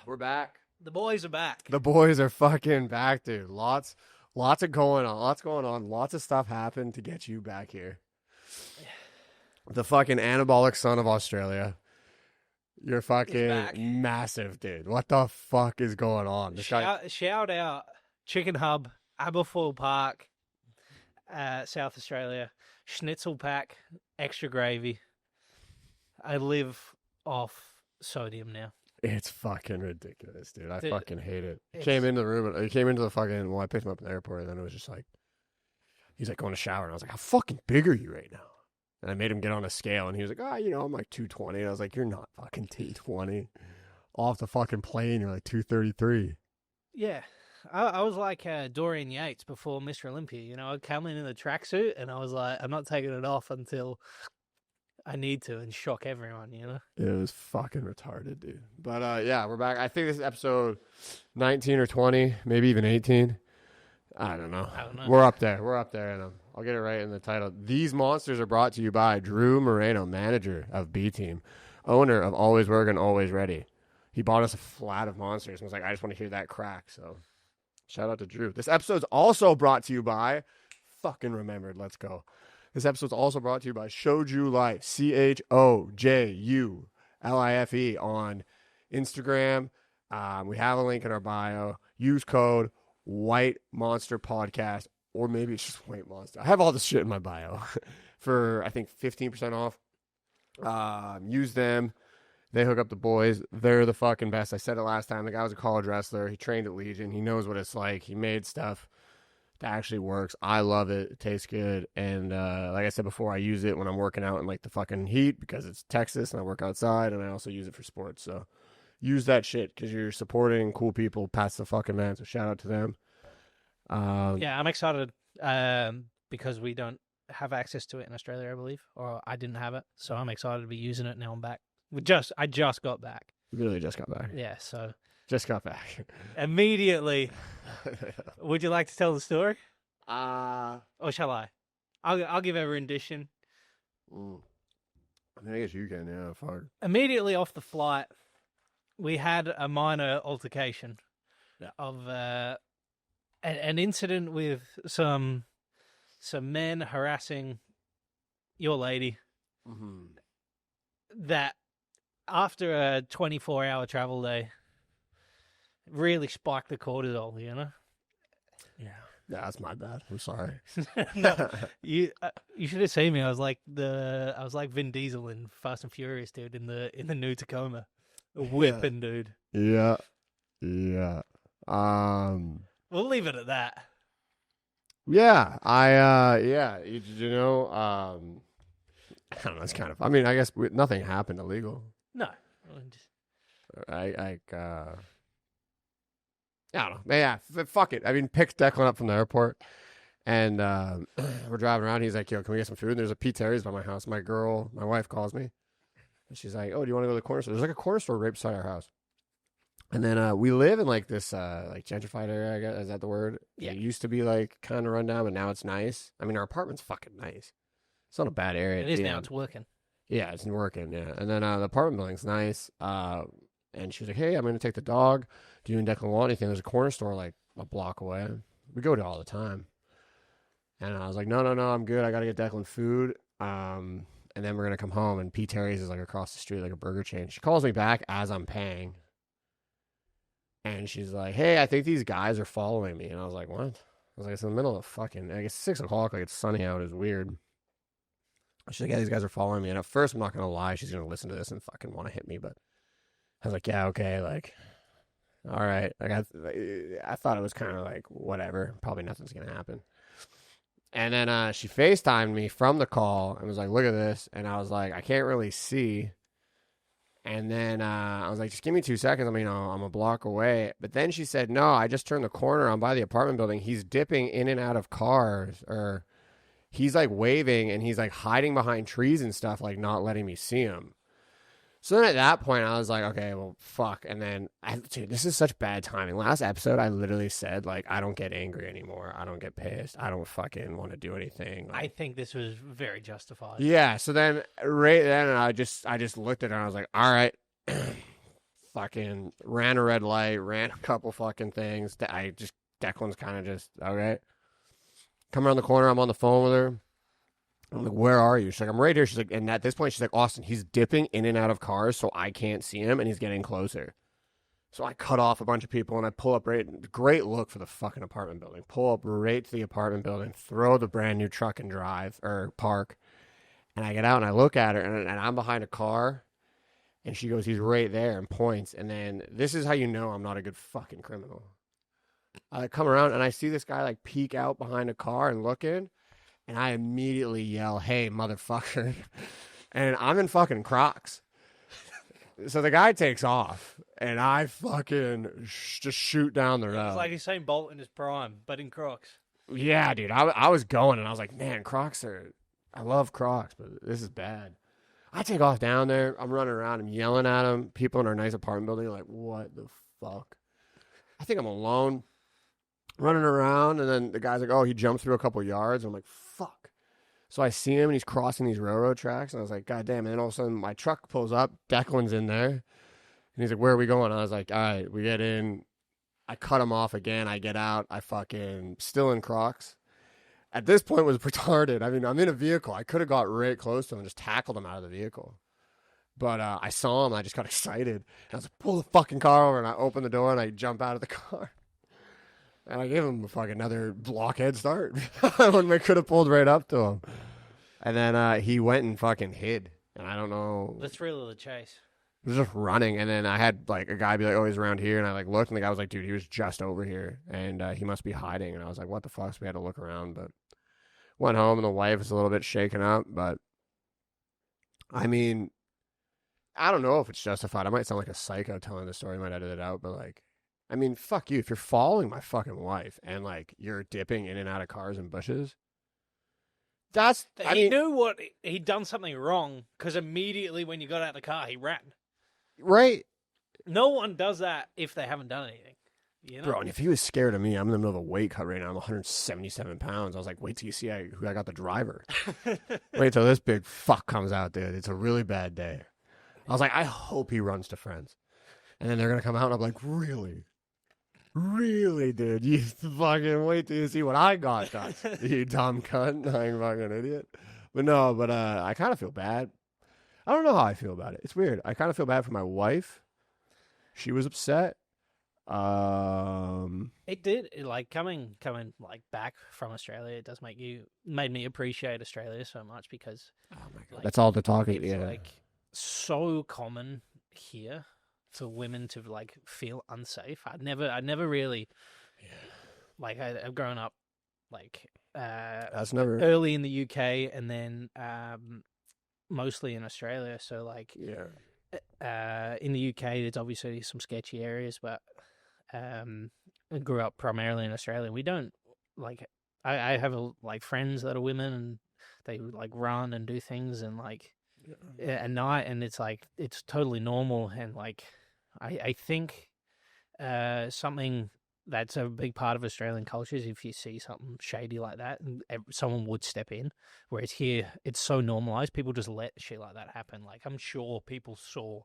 We're back. The boys are back. The boys are fucking back, dude. Lots of going on. Lots of stuff happened to get you back here. The fucking anabolic son of Australia. You're fucking massive, dude. What the fuck is going on? Shout out Chicken Hub, Aberfoyle Park, South Australia. Schnitzel pack, extra gravy. I live off sodium now. It's fucking ridiculous, dude. I fucking hate it. He came into the room. He came into the fucking. Well, I picked him up in the airport, and then it was just like, he's like going to shower, and I was like, how fucking big are you right now? And I made him get on a scale, and he was like, I'm like 220. And I was like, you're not fucking 220. Off the fucking plane, you're like 233. Yeah. I was like Dorian Yates before Mr. Olympia. I'd come in the tracksuit, and I was like, I'm not taking it off until I need to and shock everyone, It was fucking retarded, dude. But, yeah, we're back. I think this is episode 19 or 20, maybe even 18. I don't know. We're up there, and I'll get it right in the title. These monsters are brought to you by Drew Moreno, manager of B-Team, owner of Always Working, Always Ready. He bought us a flat of monsters and was like, I just want to hear that crack. So shout out to Drew. This episode's also brought to you by fucking remembered. Let's go. This episode's also brought to you by Shoju Life, CHOJULIFE on Instagram. We have a link in our bio. Use code White Monster Podcast, or maybe it's just White Monster. I have all this shit in my bio for, I think, 15% off. Use them. They hook up the boys. They're the fucking best. I said it last time. The guy was a college wrestler. He trained at Legion. He knows what it's like. He made stuff that actually works. I love it. It tastes good. And like I said before, I use it when I'm working out in like the fucking heat because it's Texas and I work outside, and I also use it for sports. So use that shit because you're supporting cool people past the fucking man. So shout out to them. Yeah, I'm excited because we don't have access to it in Australia, I believe, or I didn't have it. So I'm excited to be using it now. I'm back. I just got back. Really just got back. Yeah, so just got back immediately. Would you like to tell the story? Or shall I? I'll give a rendition. I guess you can. Yeah, fuck. Immediately off the flight, we had a minor altercation of an incident with some men harassing your lady. Mm-hmm. That after a 24-hour travel day really spiked the cortisol, Yeah, that's my bad. I'm sorry. No, you should have seen me. I was like Vin Diesel in Fast and Furious, dude, in the new Tacoma, whipping, dude. Yeah. We'll leave it at that. Yeah, I don't know. It's kind of. I mean, I guess nothing happened illegal. No. I don't know. Yeah, fuck it. I mean, picked Declan up from the airport, and we're driving around. He's like, "Yo, can we get some food?" And there's a Pete Terry's by my house. My wife calls me, and she's like, "Oh, do you want to go to the corner store?" There's like a corner store right beside our house. And then we live in like this like gentrified area, I guess. Is that the word? Yeah. It used to be like kind of run down, but now it's nice. I mean, our apartment's fucking nice. It's not a bad area. It is now. It's working. Yeah, it's working, yeah. And then the apartment building's nice. And she was like, hey, I'm going to take the dog. Do you and Declan want anything? There's a corner store like a block away. We go to all the time. And I was like, no, I'm good. I got to get Declan food. And then we're going to come home. And Pete Terry's is like across the street, like a burger chain. She calls me back as I'm paying. And she's like, hey, I think these guys are following me. And I was like, what? I was like, it's in the middle of fucking, I guess 6 o'clock, like it's sunny out. It's weird. She's like, yeah, these guys are following me. And at first, I'm not going to lie, she's going to listen to this and fucking want to hit me. But I was like, yeah, okay, like, all right. Like, I thought it was kind of like, whatever. Probably nothing's going to happen. And then she FaceTimed me from the call and was like, look at this. And I was like, I can't really see. And then I was like, just give me 2 seconds. I mean, I'm a block away. But then she said, no, I just turned the corner. I'm by the apartment building. He's dipping in and out of cars, or he's like waving and he's like hiding behind trees and stuff, like not letting me see him. So then at that point, I was like, okay, well, fuck. And then, dude, this is such bad timing. Last episode, I literally said, like, I don't get angry anymore. I don't get pissed. I don't fucking want to do anything. Like, I think this was very justified. Yeah. So then, right then, I just looked at her and I was like, all right, fucking ran a red light, ran a couple fucking things. Declan's kind of just, okay. Come around the corner, I'm on the phone with her. I'm like, where are you? She's like, I'm right here. She's like, and at this point, she's like, Austin, he's dipping in and out of cars, so I can't see him, and he's getting closer. So I cut off a bunch of people, and I pull up great look for the fucking apartment building. Pull up right to the apartment building, throw the brand new truck and drive, or park, and I get out, and I look at her, and I'm behind a car, and she goes, he's right there, and points, and then this is how you know I'm not a good fucking criminal. I come around, and I see this guy, like, peek out behind a car and look in, and I immediately yell, hey, motherfucker. And I'm in fucking Crocs. So the guy takes off, and I fucking just shoot down the road. It's like Usain Bolt in his prime, but in Crocs. Yeah, dude. I was going, and I was like, man, Crocs are... I love Crocs, but this is bad. I take off down there. I'm running around. I'm yelling at them. People in our nice apartment building are like, what the fuck? I think I'm alone, running around, and then the guy's like, oh, he jumped through a couple yards. I'm like, fuck. So I see him, and he's crossing these railroad tracks, and I was like, God damn. And then all of a sudden, my truck pulls up. Declan's in there, and he's like, where are we going? I was like, all right, we get in. I cut him off again. I get out. I fucking still in Crocs. At this point, it was retarded. I mean, I'm in a vehicle. I could have got right close to him and just tackled him out of the vehicle. But I saw him, and I just got excited. And I was like, pull the fucking car over, and I open the door, and I jump out of the car. And I gave him a fucking another blockhead start when I could have pulled right up to him. And then he went and fucking hid. And I don't know. The thrill of the chase. He was just running. And then I had like a guy be like, oh, he's around here. And I like looked, and the guy was like, dude, he was just over here. And he must be hiding. And I was like, what the fuck? So we had to look around. But went home, and the wife was a little bit shaken up. But I mean, I don't know if it's justified. I might sound like a psycho telling the story. I might edit it out. But like, I mean, fuck you. If you're following my fucking wife and, like, you're dipping in and out of cars and bushes, he knew what he'd done something wrong because immediately when you got out of the car, he ran. Right. No one does that if they haven't done anything. You know? Bro, and if he was scared of me, I'm in the middle of a weight cut right now. I'm 177 pounds. I was like, wait till you see who I got the driver. Wait till this big fuck comes out, dude. It's a really bad day. I was like, I hope he runs to friends. And then they're going to come out, and I'm like, really? Really, dude? You fucking wait till you see what I got, you dumb cunt. I'm fucking idiot. But no, I kind of feel bad. I don't know how I feel about it. It's weird. I kind of feel bad for my wife. She was upset. It did. Like coming like back from Australia, it does made me appreciate Australia so much because oh my god, like, that's all the talking. It's yeah, like so common here for women to like feel unsafe. I never really like I've grown up like that's never early in the UK and then mostly in Australia. So like in the UK, there's obviously some sketchy areas, but I grew up primarily in Australia. We don't like I have like friends that are women and they like run and do things and like at night, and it's like it's totally normal. And like I think something that's a big part of Australian culture is if you see something shady like that, and someone would step in. Whereas here, it's so normalized, people just let shit like that happen. Like I'm sure people saw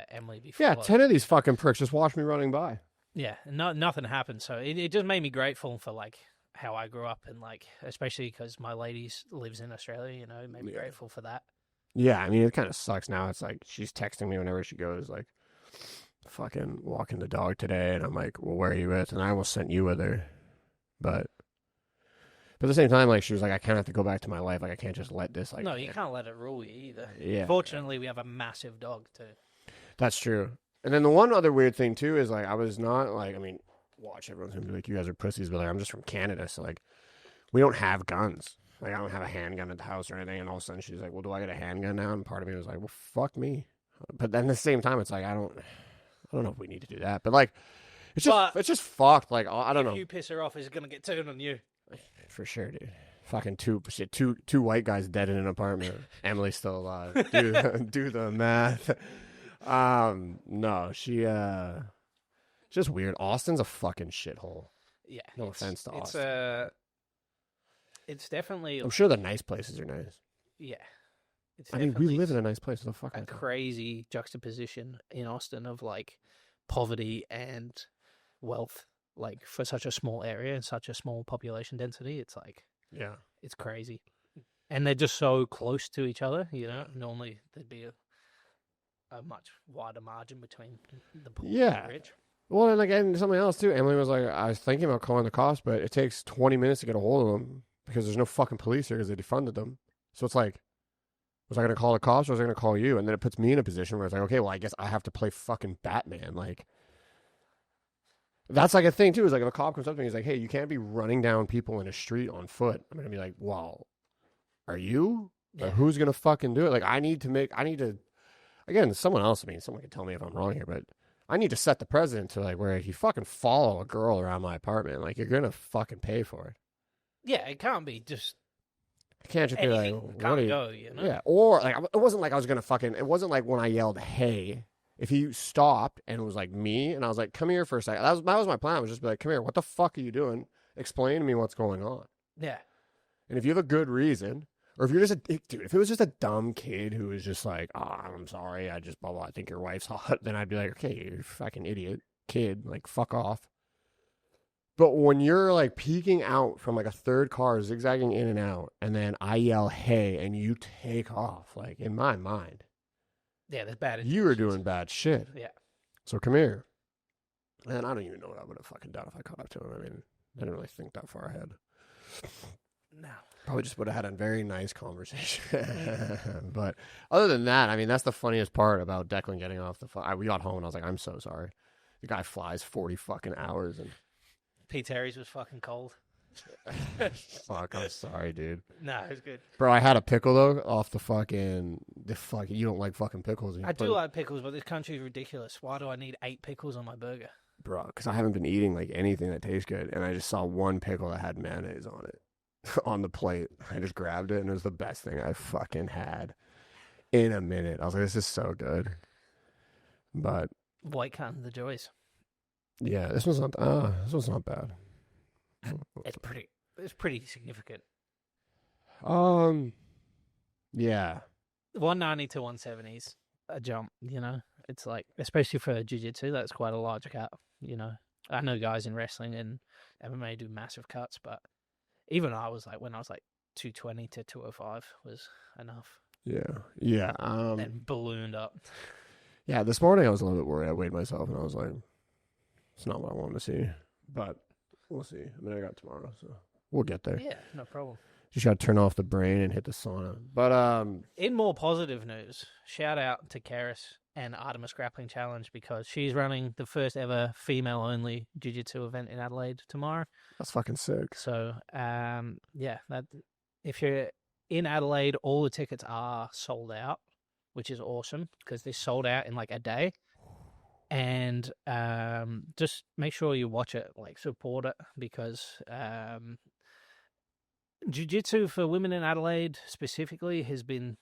Emily before. Yeah, 10 of these fucking pricks just watched me running by. Yeah, nothing happened. So it just made me grateful for like how I grew up, and like especially because my lady lives in Australia. You know, it made me grateful for that. Yeah, I mean, it kind of sucks now. It's like she's texting me whenever she goes, like, fucking walking the dog today, and I'm like, well, where are you with? And I almost sent you with her, but at the same time, like, she was like, I kind of have to go back to my life. Like, I can't just let this, like... No, you can't let it rule you either. Yeah. Fortunately, we have a massive dog, too. That's true. And then the one other weird thing, too, is, like, I was not, like, I mean, watch, everyone's going to be like, you guys are pussies, but, like, I'm just from Canada, so, like, we don't have guns. Like, I don't have a handgun at the house or anything, and all of a sudden she's like, well, do I get a handgun now? And part of me was like, well, fuck me. But then at the same time, it's like, I don't know if we need to do that. But, like, it's just fucked. Like, I don't know. If you piss her off, it's going to get turned on you. For sure, dude. Fucking two white guys dead in an apartment. Emily's still alive. Do the math. No, she just weird. Austin's a fucking shithole. Yeah. No offense to Austin. It's definitely. I'm sure the nice places are nice. Yeah, It's I mean, we definitely live in a nice place. What the fuck? a crazy juxtaposition in Austin of like poverty and wealth, like for such a small area and such a small population density. It's like, Yeah. it's crazy. And they're just so close to each other, you know. Normally there'd be a much wider margin between the poor and the rich. Well, and again, something else too. Emily was like, I was thinking about calling the cops, but it takes 20 minutes to get a hold of them because there's no fucking police here because they defunded them. So it's like, was I going to call the cops or was I going to call you? And then it puts me in a position where it's like, okay, well, I guess I have to play fucking Batman. Like, that's like a thing too. Is like if a cop comes up to me, he's like, hey, you can't be running down people in a street on foot. I'm going to be like, well, are you? Yeah. Like, who's going to fucking do it? Like, I need to, again, someone else, someone can tell me if I'm wrong here, but I need to set the precedent to like where if you fucking follow a girl around my apartment, like you're going to fucking pay for it. Yeah, it can't be just. It can't just be like, what do you go, you know? Yeah, or like it wasn't like I was going to fucking, it wasn't like when I yelled, hey, if he stopped and it was like me and I was like, come here for a second. That was my plan. I was just be like, come here. What the fuck are you doing? Explain to me what's going on. Yeah. And if you have a good reason, or if you're just if it was just a dumb kid who was just like, oh, I'm sorry, I just, blah, blah, I think your wife's hot, then I'd be like, okay, you're a fucking idiot kid, like, fuck off. But when you're like peeking out from like a third car, zigzagging in and out, and then I yell, hey, and you take off, like, in my mind. Yeah, that's bad. You were doing bad shit. Yeah. So come here. And I don't even know what I would have fucking done if I caught up to him. I didn't really think that far ahead. No. Probably just would have had a very nice conversation. But other than that, that's the funniest part about Declan getting off the phone. We got home and I was like, I'm so sorry. The guy flies 40 fucking hours. And Pete Terry's was fucking cold. Fuck, I'm sorry, dude. No, it was good. Bro, I had a pickle, though, off the you don't like fucking pickles. I do like pickles, but this country's ridiculous. Why do I need 8 pickles on my burger? Bro, because I haven't been eating like anything that tastes good. And I just saw one pickle that had mayonnaise on it. On the plate. I just grabbed it and it was the best thing I fucking had in a minute. I was like, this is so good. But White Can the joys. Yeah, this one's not bad. It's pretty significant. Yeah. 190 to 170s a jump, you know. It's like, especially for jiu-jitsu, that's quite a large cut, you know. I know guys in wrestling and MMA do massive cuts, but even I was like, when I was like 220 to 205 was enough. Yeah. And ballooned up. Yeah, this morning I was a little bit worried. I weighed myself and I was like, it's not what I wanted to see. But we'll see. I got tomorrow, so we'll get there. Yeah, no problem. Just got to turn off the brain and hit the sauna. But in more positive news, shout out to Karis and Artemis Grappling Challenge because she's running the first ever female-only jiu-jitsu event in Adelaide tomorrow. That's fucking sick. So, yeah, that if you're in Adelaide, all the tickets are sold out, which is awesome because they sold out in like a day. And just make sure you watch it, like support it, because jiu-jitsu for women in Adelaide specifically has been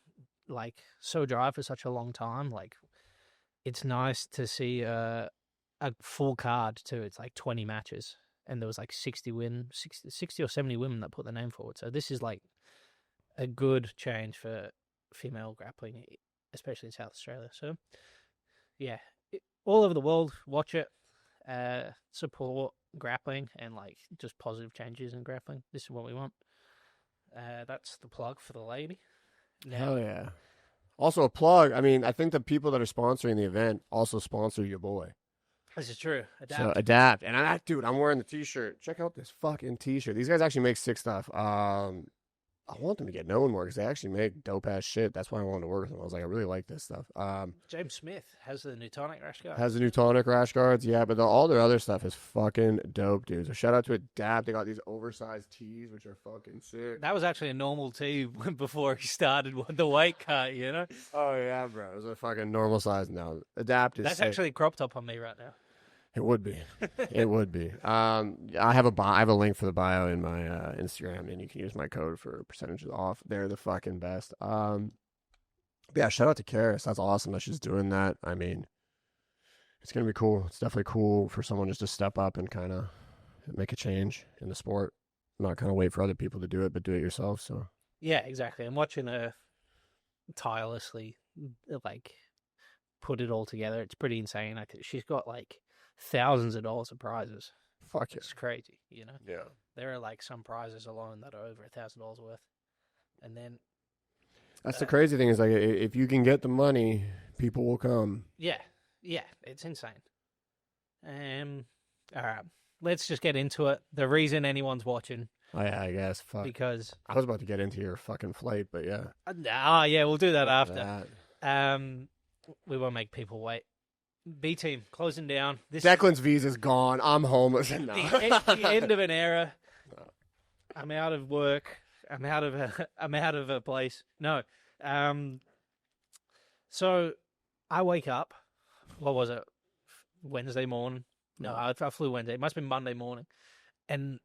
like so dry for such a long time. Like, it's nice to see a full card too. It's like 20 matches, and there was like 60 or 70 women that put their name forward. So this is like a good change for female grappling, especially in South Australia. So yeah, all over the world, watch it, support grappling and like just positive changes in grappling. This is what we want. That's the plug for the lady. Now, hell yeah. Also a plug, I think the people that are sponsoring the event also sponsor your boy. This is true. Adapt. So adapt. And I'm wearing the t-shirt. Check out this fucking t-shirt. These guys actually make sick stuff. I want them to get known more because they actually make dope ass shit. That's why I wanted to work with them. I was like, I really like this stuff. James Smith has the Newtonic rash guard. Has the Newtonic rash guards, yeah, but all their other stuff is fucking dope, dude. So shout out to Adapt. They got these oversized tees, which are fucking sick. That was actually a normal tee before he started with the weight cut, you know? Oh yeah, bro. It was a fucking normal size now. Adapt is That's sick. actually cropped up on me right now. It would be. It would be. I have a link for the bio in my Instagram, and you can use my code for percentages off. They're the fucking best. Yeah, shout out to Karis. That's awesome that she's doing that. It's gonna be cool. It's definitely cool for someone just to step up and kind of make a change in the sport. Not kind of wait for other people to do it, but do it yourself. So yeah, exactly. I'm watching tirelessly like put it all together. It's pretty insane. She's got like thousands of dollars of prizes. Fuck it. It's crazy, you know? Yeah. There are like some prizes alone that are over $1,000 worth. And then that's the crazy thing is like if you can get the money, people will come. Yeah, it's insane. All right, let's just get into it. The reason anyone's watching. Oh, yeah, I guess. Fuck. Because I was about to get into your fucking flight, but yeah. Yeah, we'll do that after. That. We won't make people wait. B team closing down. Declan's visa's gone. I'm homeless. No. The end of an era. I'm out of work. I'm out of a place. No. So I wake up. What was it? Wednesday morning. No, I flew Wednesday. It must have been Monday morning. And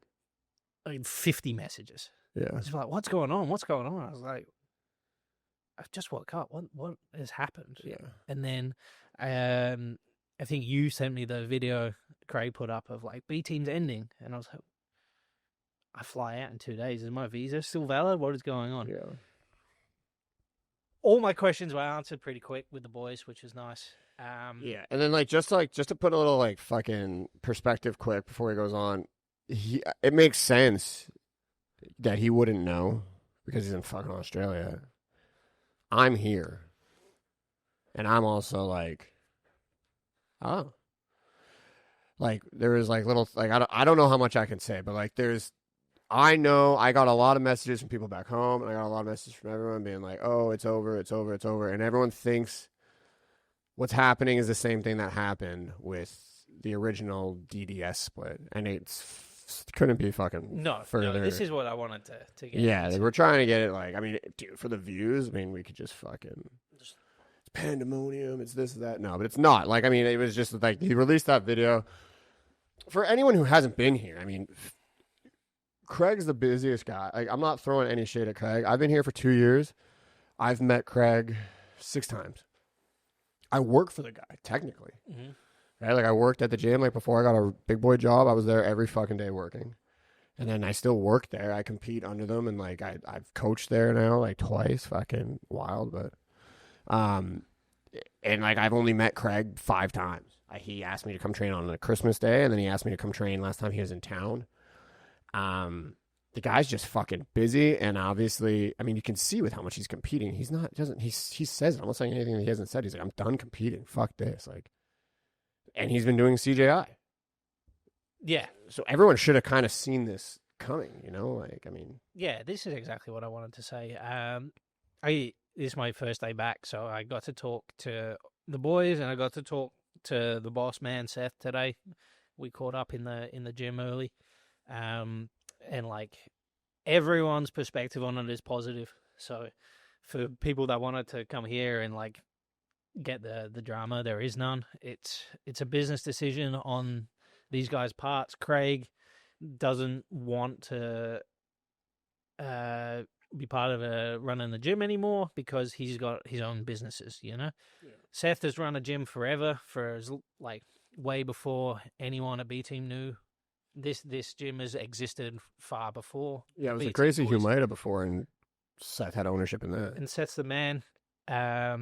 50 messages. Yeah. It's like, what's going on? What's going on? I was like, I've just woke up. What has happened? Yeah. And then I think you sent me the video Craig put up of like B team's ending. And I was like, I fly out in 2 days. Is my visa still valid? What is going on? Yeah. All my questions were answered pretty quick with the boys, which is nice. Yeah. And then just to put a little like fucking perspective quick before he goes on, it makes sense that he wouldn't know because he's in fucking Australia. I'm here. And I'm also like, oh. Like there is like little like I don't know how much I can say, but like I know I got a lot of messages from people back home, and I got a lot of messages from everyone being like, oh, it's over, it's over, it's over. And everyone thinks what's happening is the same thing that happened with the original DDS split. And couldn't be fucking further. No, this is what I wanted to get. Yeah, like we're trying to get it like, I mean, dude, for the views, I mean, we could just fucking, it's pandemonium, it's this, that. No, but it's not. Like, I mean, it was just like, he released that video. For anyone who hasn't been here, I mean, Craig's the busiest guy. Like, I'm not throwing any shade at Craig. I've been here for 2 years. I've met Craig 6 times. I work for the guy, technically. Mm-hmm. Right? Like, I worked at the gym. Like, before I got a big boy job, I was there every fucking day working. And then I still work there. I compete under them. And, like, I've coached there now, like, twice. Fucking wild. But, and, like, I've only met Craig 5 times. He asked me to come train on a Christmas day. And then he asked me to come train last time he was in town. The guy's just fucking busy, and obviously, I mean, you can see with how much he's competing. He says it. I'm not saying anything that he hasn't said. He's like, I'm done competing. Fuck this. Like, and he's been doing CJI. Yeah. So everyone should have kind of seen this coming, you know? Like, I mean. Yeah, this is exactly what I wanted to say. This is my first day back, so I got to talk to the boys, and I got to talk to the boss man, Seth, today. We caught up in the gym early. And like everyone's perspective on it is positive. So for people that wanted to come here and like get the drama, there is none. It's a business decision on these guys' parts. Craig doesn't want to be part of running the gym anymore because he's got his own businesses, you know? Yeah. Seth has run a gym forever, like way before anyone at B Team knew. This gym has existed far before. Yeah, it was a Crazy Humida before, and Seth had ownership in that. And Seth's the man. I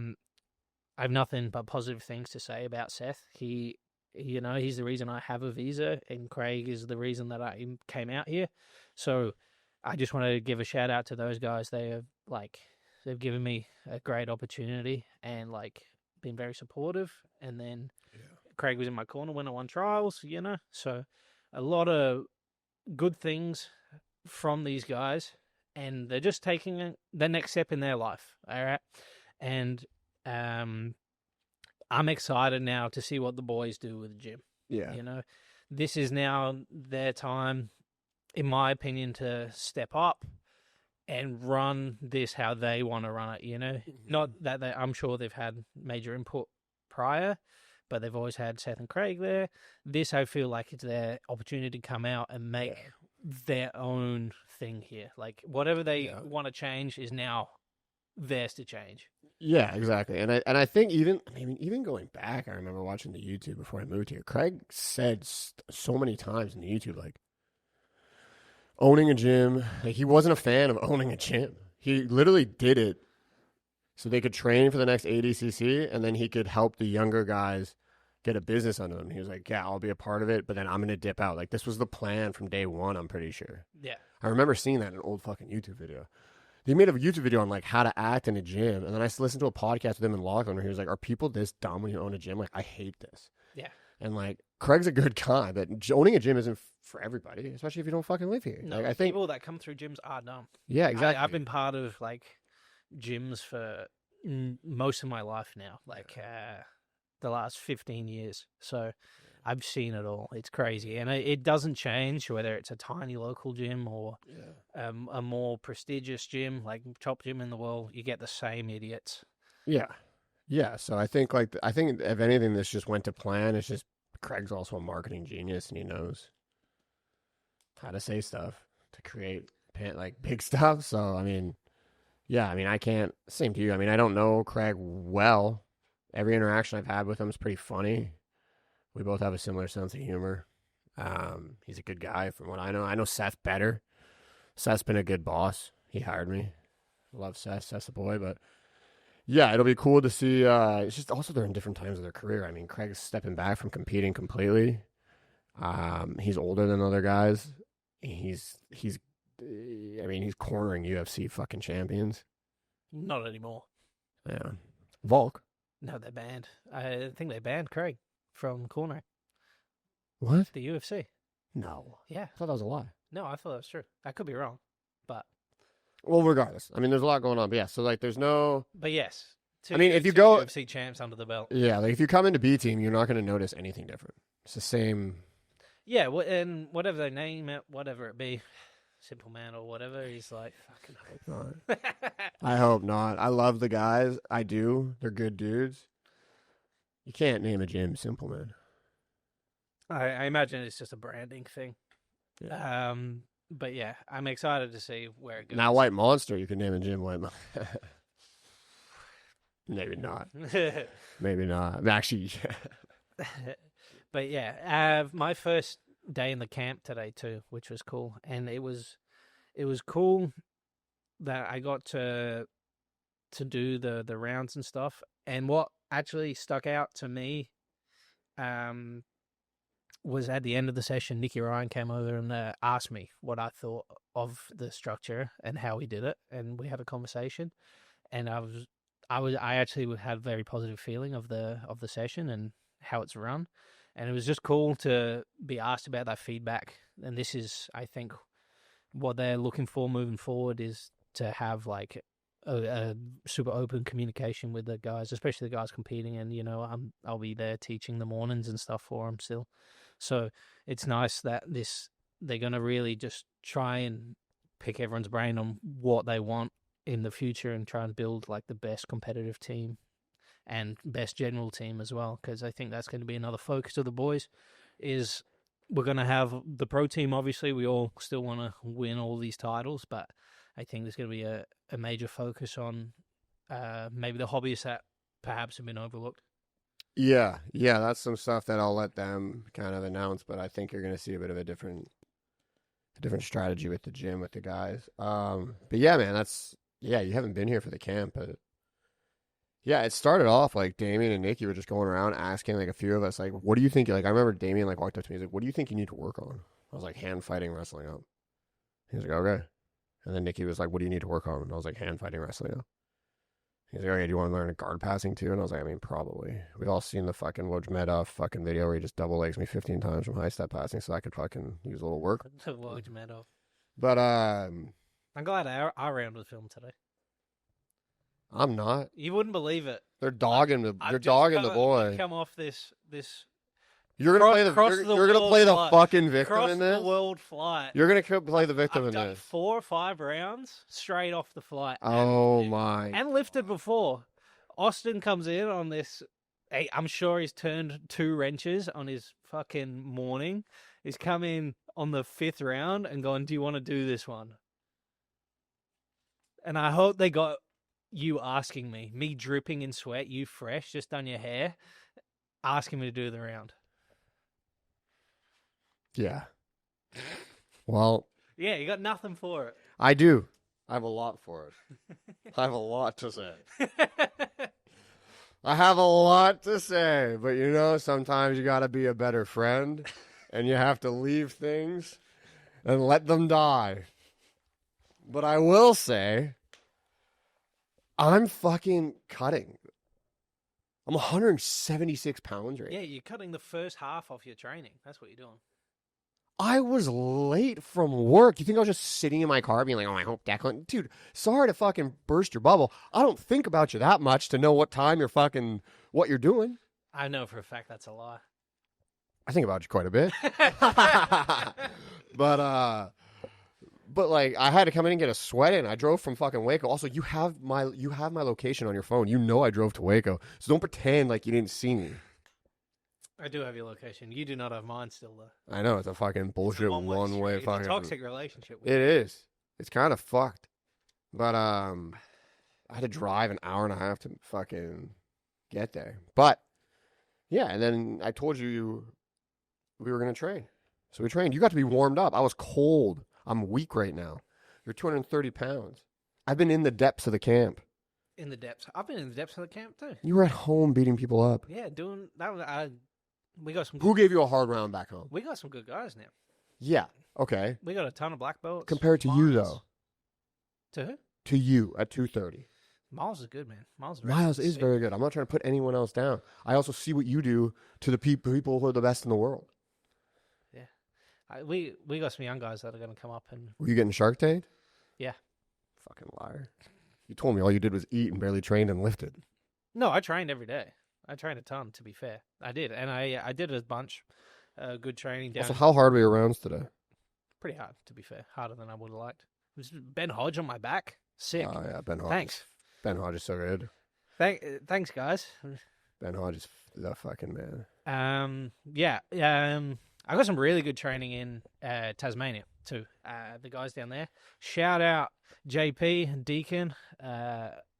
have nothing but positive things to say about Seth. He's the reason I have a visa, and Craig is the reason that I came out here. So I just want to give a shout out to those guys. They've given me a great opportunity and like been very supportive. And then Craig was in my corner when I won trials, you know. So a lot of good things from these guys, and they're just taking the next step in their life. All right. And I'm excited now to see what the boys do with the gym. Yeah. You know, this is now their time, in my opinion, to step up and run this how they want to run it, you know? Mm-hmm. Not that I'm sure they've had major input prior, but they've always had Seth and Craig there. This, I feel like it's their opportunity to come out and make their own thing here. Like, whatever they want to change is now theirs to change. Yeah, exactly. And I think even going back, I remember watching the YouTube before I moved here. Craig said so many times in the YouTube, like, owning a gym, like, he wasn't a fan of owning a gym. He literally did it so they could train for the next ADCC, and then he could help the younger guys get a business under them. He was like, yeah, I'll be a part of it, but then I'm going to dip out. Like, this was the plan from day one, I'm pretty sure. Yeah. I remember seeing that in an old fucking YouTube video. They made a YouTube video on, like, how to act in a gym, and then I listened to a podcast with him in Lachlan where he was like, are people this dumb when you own a gym? Like, I hate this. Yeah. And, like, Craig's a good guy, but owning a gym isn't for everybody, especially if you don't fucking live here. No, like, I think people that come through gyms are dumb. Yeah, exactly. I've been part of, like, gyms for most of my life now, like the last 15 years. So I've seen it all. It's crazy. And it doesn't change whether it's a tiny local gym or a more prestigious gym, like top gym in the world. You get the same idiots. Yeah. Yeah. So I think, if anything, this just went to plan. It's just Craig's also a marketing genius, and he knows how to say stuff to create, like, big stuff. So, I mean, yeah, I mean, I can't, same to you. I mean, I don't know Craig well. Every interaction I've had with him is pretty funny. We both have a similar sense of humor. He's a good guy from what I know. I know Seth better. Seth's been a good boss. He hired me. Love Seth. Seth's a boy, but yeah, it'll be cool to see. It's just also they're in different times of their career. I mean, Craig's stepping back from competing completely. He's older than other guys. He's cornering UFC fucking champions. Not anymore. Yeah. Volk. No, they're banned. I think they banned Craig from cornering. What? The UFC. No. Yeah. I thought that was a lie. No, I thought that was true. I could be wrong, but... Well, regardless. I mean, there's a lot going on, but yeah, so, like, there's no... But yes. If you go... UFC champs under the belt. Yeah, like, if you come into B team, you're not going to notice anything different. It's the same... Yeah, and whatever they name it, whatever it be, Simple Man or whatever, he's like, fucking hope not. I hope not. I love the guys. I do. They're good dudes. You can't name a gym Simple Man. I imagine it's just a branding thing. Yeah. But yeah, I'm excited to see where it goes. Now, White Monster, you can name a gym White Monster. Maybe not. Maybe not. Actually, yeah. But yeah, my first day in the camp today too, which was cool, and it was cool that I got to do the rounds and stuff. And what actually stuck out to me, was at the end of the session, Nicky Ryan came over and asked me what I thought of the structure and how we did it, and we had a conversation. And I actually had a very positive feeling of the session and how it's run. And it was just cool to be asked about that feedback. And this is, I think, what they're looking for moving forward, is to have like a super open communication with the guys, especially the guys competing. And, I'll be there teaching the mornings and stuff for them still. So it's nice that they're going to really just try and pick everyone's brain on what they want in the future and try and build like the best competitive team and best general team as well, because I think that's going to be another focus of the boys. Is we're going to have the pro team. Obviously, we all still want to win all these titles, but I think there's going to be a major focus on maybe the hobbyists that perhaps have been overlooked. Yeah, that's some stuff that I'll let them kind of announce, but I think you're going to see a bit of a different strategy with the gym, with the guys. But yeah, man, you haven't been here for the camp, but yeah, it started off like Damien and Nikki were just going around asking like a few of us, like, what do you think? Like, I remember Damien like walked up to me, he's like, what do you think you need to work on? I was like, hand fighting, wrestling up. He was like, okay. And then Nikki was like, what do you need to work on? And I was like, hand fighting, wrestling up. He's like, okay, do you want to learn guard passing too? And I was like, I mean, probably. We've all seen the fucking Wojmedov fucking video where he just double legs me 15 times from high step passing, so I could fucking use a little work. Wojmedov. But I'm glad our round was filmed today. I'm not. You wouldn't believe it. They're dogging the boy. Come off this. You're gonna play the fucking victim in this. The world flight. You're gonna play the victim in this. I've done 4 or 5 rounds straight off the flight. Oh my! And lifted before. Austin comes in on this. Hey, I'm sure he's turned 2 wrenches on his fucking morning. He's come in on the 5th round and gone, "Do you want to do this one?" And I hope they got you asking me dripping in sweat, you fresh, just done your hair, asking me to do the round. Yeah. Well. Yeah, you got nothing for it. I do. I have a lot for it. I have a lot to say. I have a lot to say, but you know, sometimes you got to be a better friend and you have to leave things and let them die. But I will say, I'm fucking cutting. I'm 176 pounds right now. Yeah, you're cutting the first half off your training. That's what you're doing. I was late from work. You think I was just sitting in my car being like, oh, I hope Declan... Dude, sorry to fucking burst your bubble. I don't think about you that much to know what time you're fucking... what you're doing. I know for a fact that's a lie. I think about you quite a bit. But like, I had to come in and get a sweat in. I drove from fucking Waco. Also, you have my location on your phone. You know I drove to Waco. So don't pretend like you didn't see me. I do have your location. You do not have mine still, though. I know, it's a fucking bullshit one-way fucking... It's a toxic relationship. It is. It's kind of fucked. But I had to drive an hour and a half to fucking get there. But, yeah, and then I told you we were going to train. So we trained. You got to be warmed up. I was cold. I'm weak right now. You're 230 pounds. I've been in the depths of the camp. In the depths? I've been in the depths of the camp, too. You were at home beating people up. Yeah, doing... that. We got some. Who gave you a hard round back home? We got some good guys now. Yeah. Okay. We got a ton of black belts. Compared to you, though. To who? To you at 230. Miles is good, man. Miles is very good. I'm not trying to put anyone else down. I also see what you do to the people who are the best in the world. Yeah. We got some young guys that are going to come up and. Were you getting Shark Tanked? Yeah. Fucking liar. You told me all you did was eat and barely trained and lifted. No, I trained every day. I trained a ton, to be fair. I did, and I did a bunch. Good training down. Also, how hard were your rounds today? Pretty hard, to be fair. Harder than I would have liked. It was Ben Hodge on my back. Sick. Oh, yeah, Ben Hodge. Thanks. Ben Hodge is so good. Thanks, guys. Ben Hodge is the fucking man. Yeah. I got some really good training in Tasmania, too. The guys down there. Shout out JP and Deacon.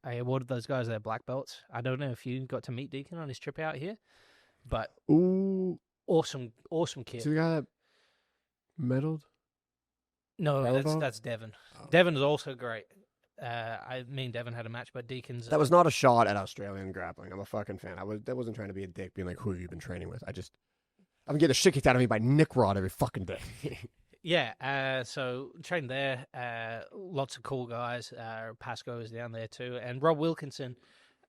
I awarded those guys their black belts. I don't know if you got to meet Deacon on his trip out here, but ooh, awesome kid. So the guy that medaled? No, that's Devon. Oh. Devon is also great. Me and Devon had a match, but Deacon's... That was not a shot at Australian grappling. I'm a fucking fan. That wasn't trying to be a dick, being like, who have you been training with? I'm getting the shit kicked out of me by Nick Rod every fucking day. Yeah, so trained there. Lots of cool guys. Pasco is down there too, and Rob Wilkinson,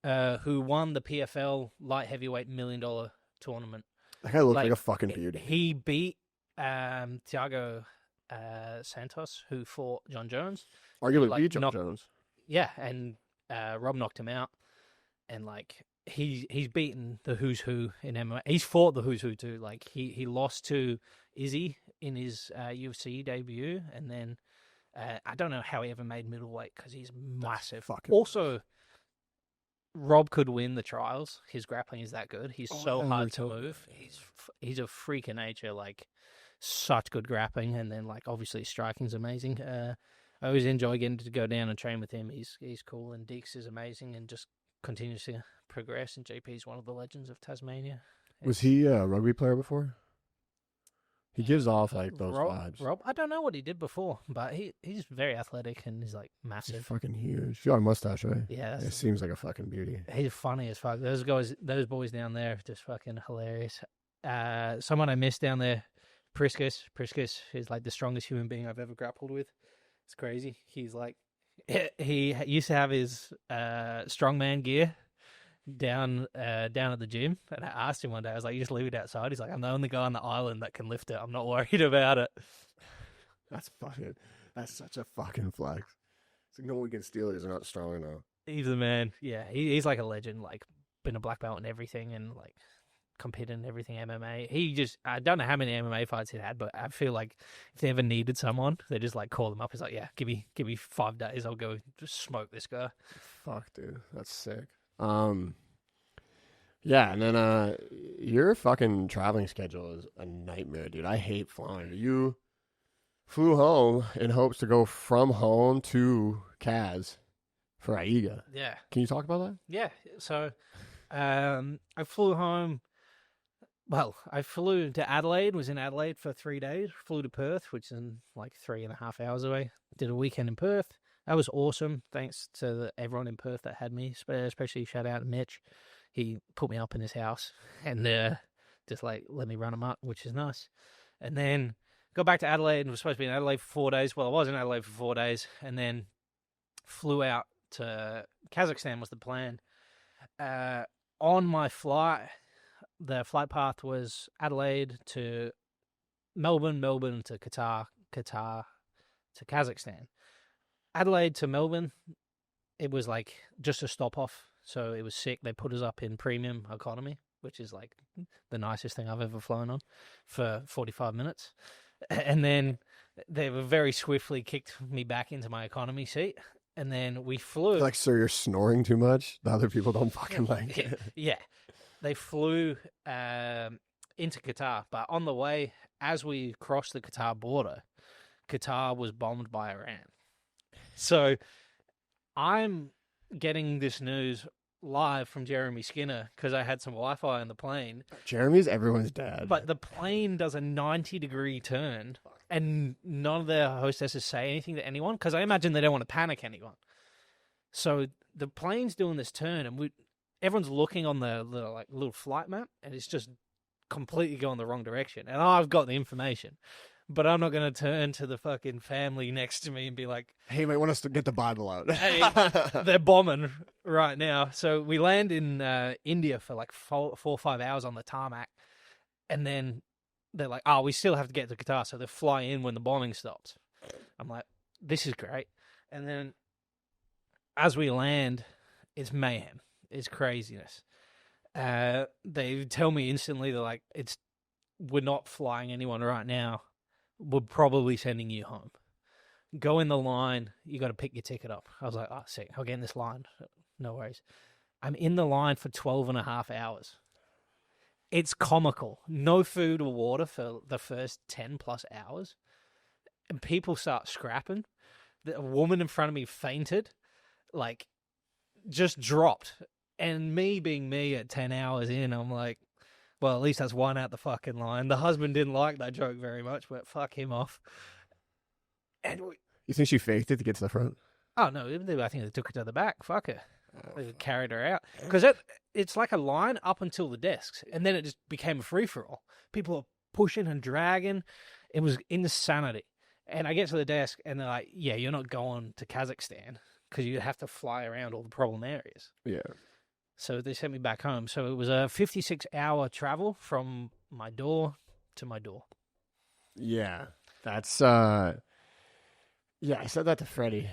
who won the PFL light heavyweight $1 million tournament. That guy looked like a fucking beauty. He beat Thiago Santos, who fought John Jones. Arguably beat John Jones. Yeah, and Rob knocked him out, and he's beaten the who's who in MMA. He's fought the who's who too. He lost to Izzy in his UFC debut, and then I don't know how he ever made middleweight because he's massive. Also, Rob could win the trials. His grappling is that good. He's so hard to move. He's a freak of nature. Such good grappling, and then obviously striking's amazing. I always enjoy getting to go down and train with him. He's cool, and Deeks is amazing, and just continues to progress. And JP is one of the legends of Tasmania. Was he a rugby player before? He gives off those vibes. Rob, I don't know what he did before, but he's very athletic and he's massive. He's fucking huge. He's got a mustache, right? Yeah, it seems like a fucking beauty. He's funny as fuck. Those boys down there are just fucking hilarious. Someone I missed down there, Priscus. Priscus is the strongest human being I've ever grappled with. It's crazy. He's he used to have his strongman gear down at the gym, and I asked him one day, I was like, you just leave it outside? He's like, I'm the only guy on the island that can lift it. I'm not worried about it. That's such a fucking flex. It's no one can steal it because they're not strong enough. He's the man. Yeah, he's like a legend, been a black belt and everything, and competed in everything MMA. I don't know how many MMA fights he had, but I feel like if they ever needed someone, they just call him up. He's like, yeah, give me 5 days, I'll go just smoke this guy. Fuck, dude, that's sick. Yeah, and then your fucking traveling schedule is a nightmare, dude. I hate flying. You flew home in hopes to go from home to Kaz for AIGA. Yeah. Can you talk about that? Yeah. So, I flew home. Well, I flew to Adelaide, was in Adelaide for 3 days, flew to Perth, which is 3.5 hours away, did a weekend in Perth, That was awesome. Thanks to everyone in Perth that had me, especially shout out to Mitch. He put me up in his house and just like let me run him up, which is nice. And then got back to Adelaide and was supposed to be in Adelaide for 4 days. Well, I was in Adelaide for 4 days and then flew out to Kazakhstan was the plan. On my flight, the flight path was Adelaide to Melbourne, Melbourne to Qatar, Qatar to Kazakhstan. Adelaide to Melbourne, it was like just a stop off. So it was sick. They put us up in premium economy, which is like the nicest thing I've ever flown on, for 45 minutes. And then they were very swiftly kicked me back into my economy seat. And then we flew. Like, sir, you're snoring too much. The other people don't fucking like it. Yeah. They flew into Qatar. But on the way, as we crossed the Qatar border, Qatar was bombed by Iran. So I'm getting this news live from Jeremy Skinner because I had some Wi-Fi on the plane. Jeremy's everyone's dad. But the plane does a 90-degree turn and none of the hostesses say anything to anyone because I imagine they don't want to panic anyone. So the plane's doing this turn and everyone's looking on the like little flight map and it's just completely going the wrong direction. And I've got the information. But I'm not going to turn to the fucking family next to me and be like, hey, you might want us to get the Bible out. Hey, they're bombing right now. So we land in India for like 4 or 5 hours on the tarmac. And then they're like, oh, we still have to get to Qatar. So they fly in when the bombing stops. I'm like, this is great. And then as we land, it's mayhem. It's craziness. They tell me instantly, they're like, we're not flying anyone right now. We're probably sending you home. Go in the line. You got to pick your ticket up. I was like, oh, sick. I'll get in this line. No worries. I'm in the line for 12 and a half hours. It's comical. No food or water for the first 10 plus hours. And people start scrapping. A woman in front of me fainted. Like, just dropped. And me being me at 10 hours in, I'm like, well, at least that's one out the fucking line. The husband didn't like that joke very much, but fuck him off. And you think she faked it to get to the front? Oh, no. I think they took her to the back. Fuck her. They carried her out. Because it's like a line up until the desks, and then it just became a free-for-all. People are pushing and dragging. It was insanity. And I get to the desk, and they're like, yeah, you're not going to Kazakhstan because you have to fly around all the problem areas. Yeah. So they sent me back home. So it was a 56-hour travel from my door to my door. Yeah. That's, yeah, I said that to Freddie.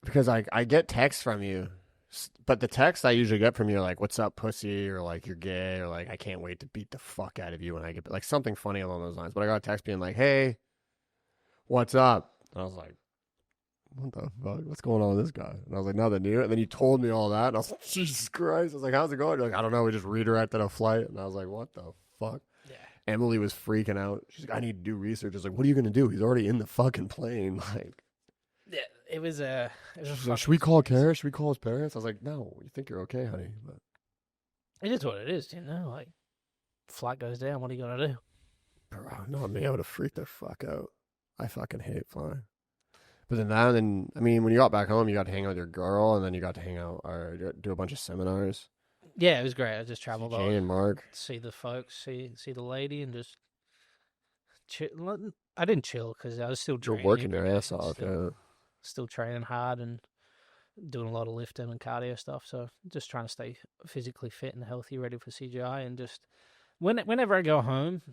Because I get texts from you, but the texts I usually get from you are like, what's up, pussy? Or like, you're gay. Or like, I can't wait to beat the fuck out of you when I get, like, something funny along those lines. But I got a text being like, hey, what's up? And I was like, what the fuck? What's going on with this guy? And I was like, nothing new. And then you told me all that. And I was like, Jesus Christ. I was like, how's it going? You're like, I don't know. We just redirected a flight. And I was like, what the fuck? Yeah. Emily was freaking out. She's like, I need to do research. I was like, what are you going to do? He's already in the fucking plane. Like, yeah, it was like, should we call Kara? Should we call his parents? I was like, no, you think you're okay, honey. But it is what it is, you know? Like, flight goes down. What are you going to do? Bro, not me. I would have freaked the fuck out. I fucking hate flying. But then, I mean, when you got back home, you got to hang out with your girl, and then you got to hang out or do a bunch of seminars. Yeah, it was great. I just traveled Jane and Mark. See the folks, see the lady, and just chill. I didn't chill because I was still training. You're working your ass off, Still training hard and doing a lot of lifting and cardio stuff. So just trying to stay physically fit and healthy, ready for CGI. And just whenever I go home,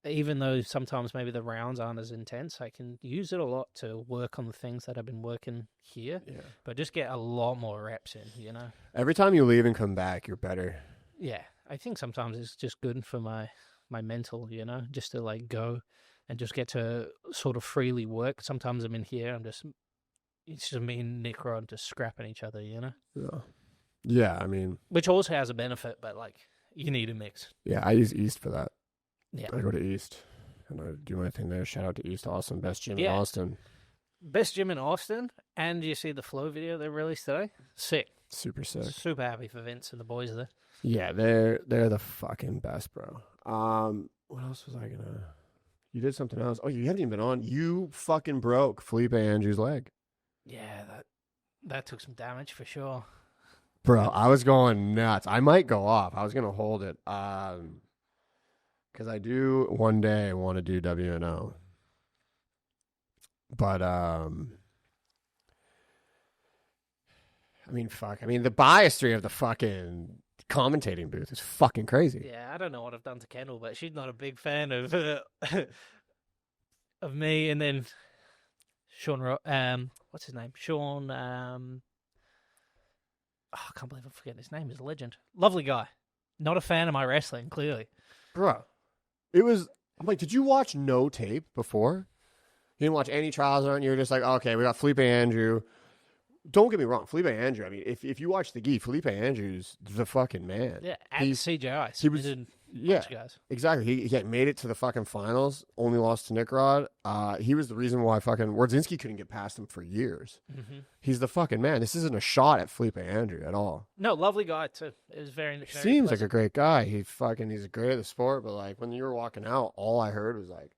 even though sometimes maybe the rounds aren't as intense, I can use it a lot to work on the things that I've been working here. Yeah. But just get a lot more reps in, you know? Every time you leave and come back, you're better. Yeah. I think sometimes it's just good for my mental, you know, just to like go and just get to sort of freely work. Sometimes I'm in here, it's just me and Nick Rod just scrapping each other, you know? Yeah. Yeah, I mean. Which also has a benefit, but like, you need a mix. Yeah, I use East for that. Yeah. I go to East and I do my thing there. Shout out to East Austin, best gym in Austin. Best gym in Austin. And you see the Flow video they released today? Sick. Super sick. Super happy for Vince and the boys there. Yeah, they're the fucking best, bro. What else was I gonna You did something else. Oh, you haven't even been on. You fucking broke Felipe Andrews' leg. Yeah, that took some damage for sure. Bro, I was going nuts. I might go off. I was going to hold it. Because I do one day want to do WNO. But, I mean, fuck. I mean, the biasry of the fucking commentating booth is fucking crazy. Yeah, I don't know what I've done to Kendall, but she's not a big fan of of me. And then Sean, what's his name? Sean, I can't believe I'm forgetting his name. He's a legend. Lovely guy. Not a fan of my wrestling, clearly. Bro, it was, I'm like, did you watch no tape before? You didn't watch any trials on it? You were just like, okay, we got Felipe Andrew. Don't get me wrong, Felipe Andrew. I mean, if you watch the gi, Felipe Andrew's the fucking man. Yeah, at CJI. He was, yeah, guys. Exactly. He made it to the fucking finals, only lost to Nick Rod. He was the reason why fucking Wardzinski couldn't get past him for years. Mm-hmm. He's the fucking man. This isn't a shot at Felipe Andrew at all. No, lovely guy too. It was very Seems pleasant. like a great guy. He's great at the sport, but like when you were walking out, all I heard was like,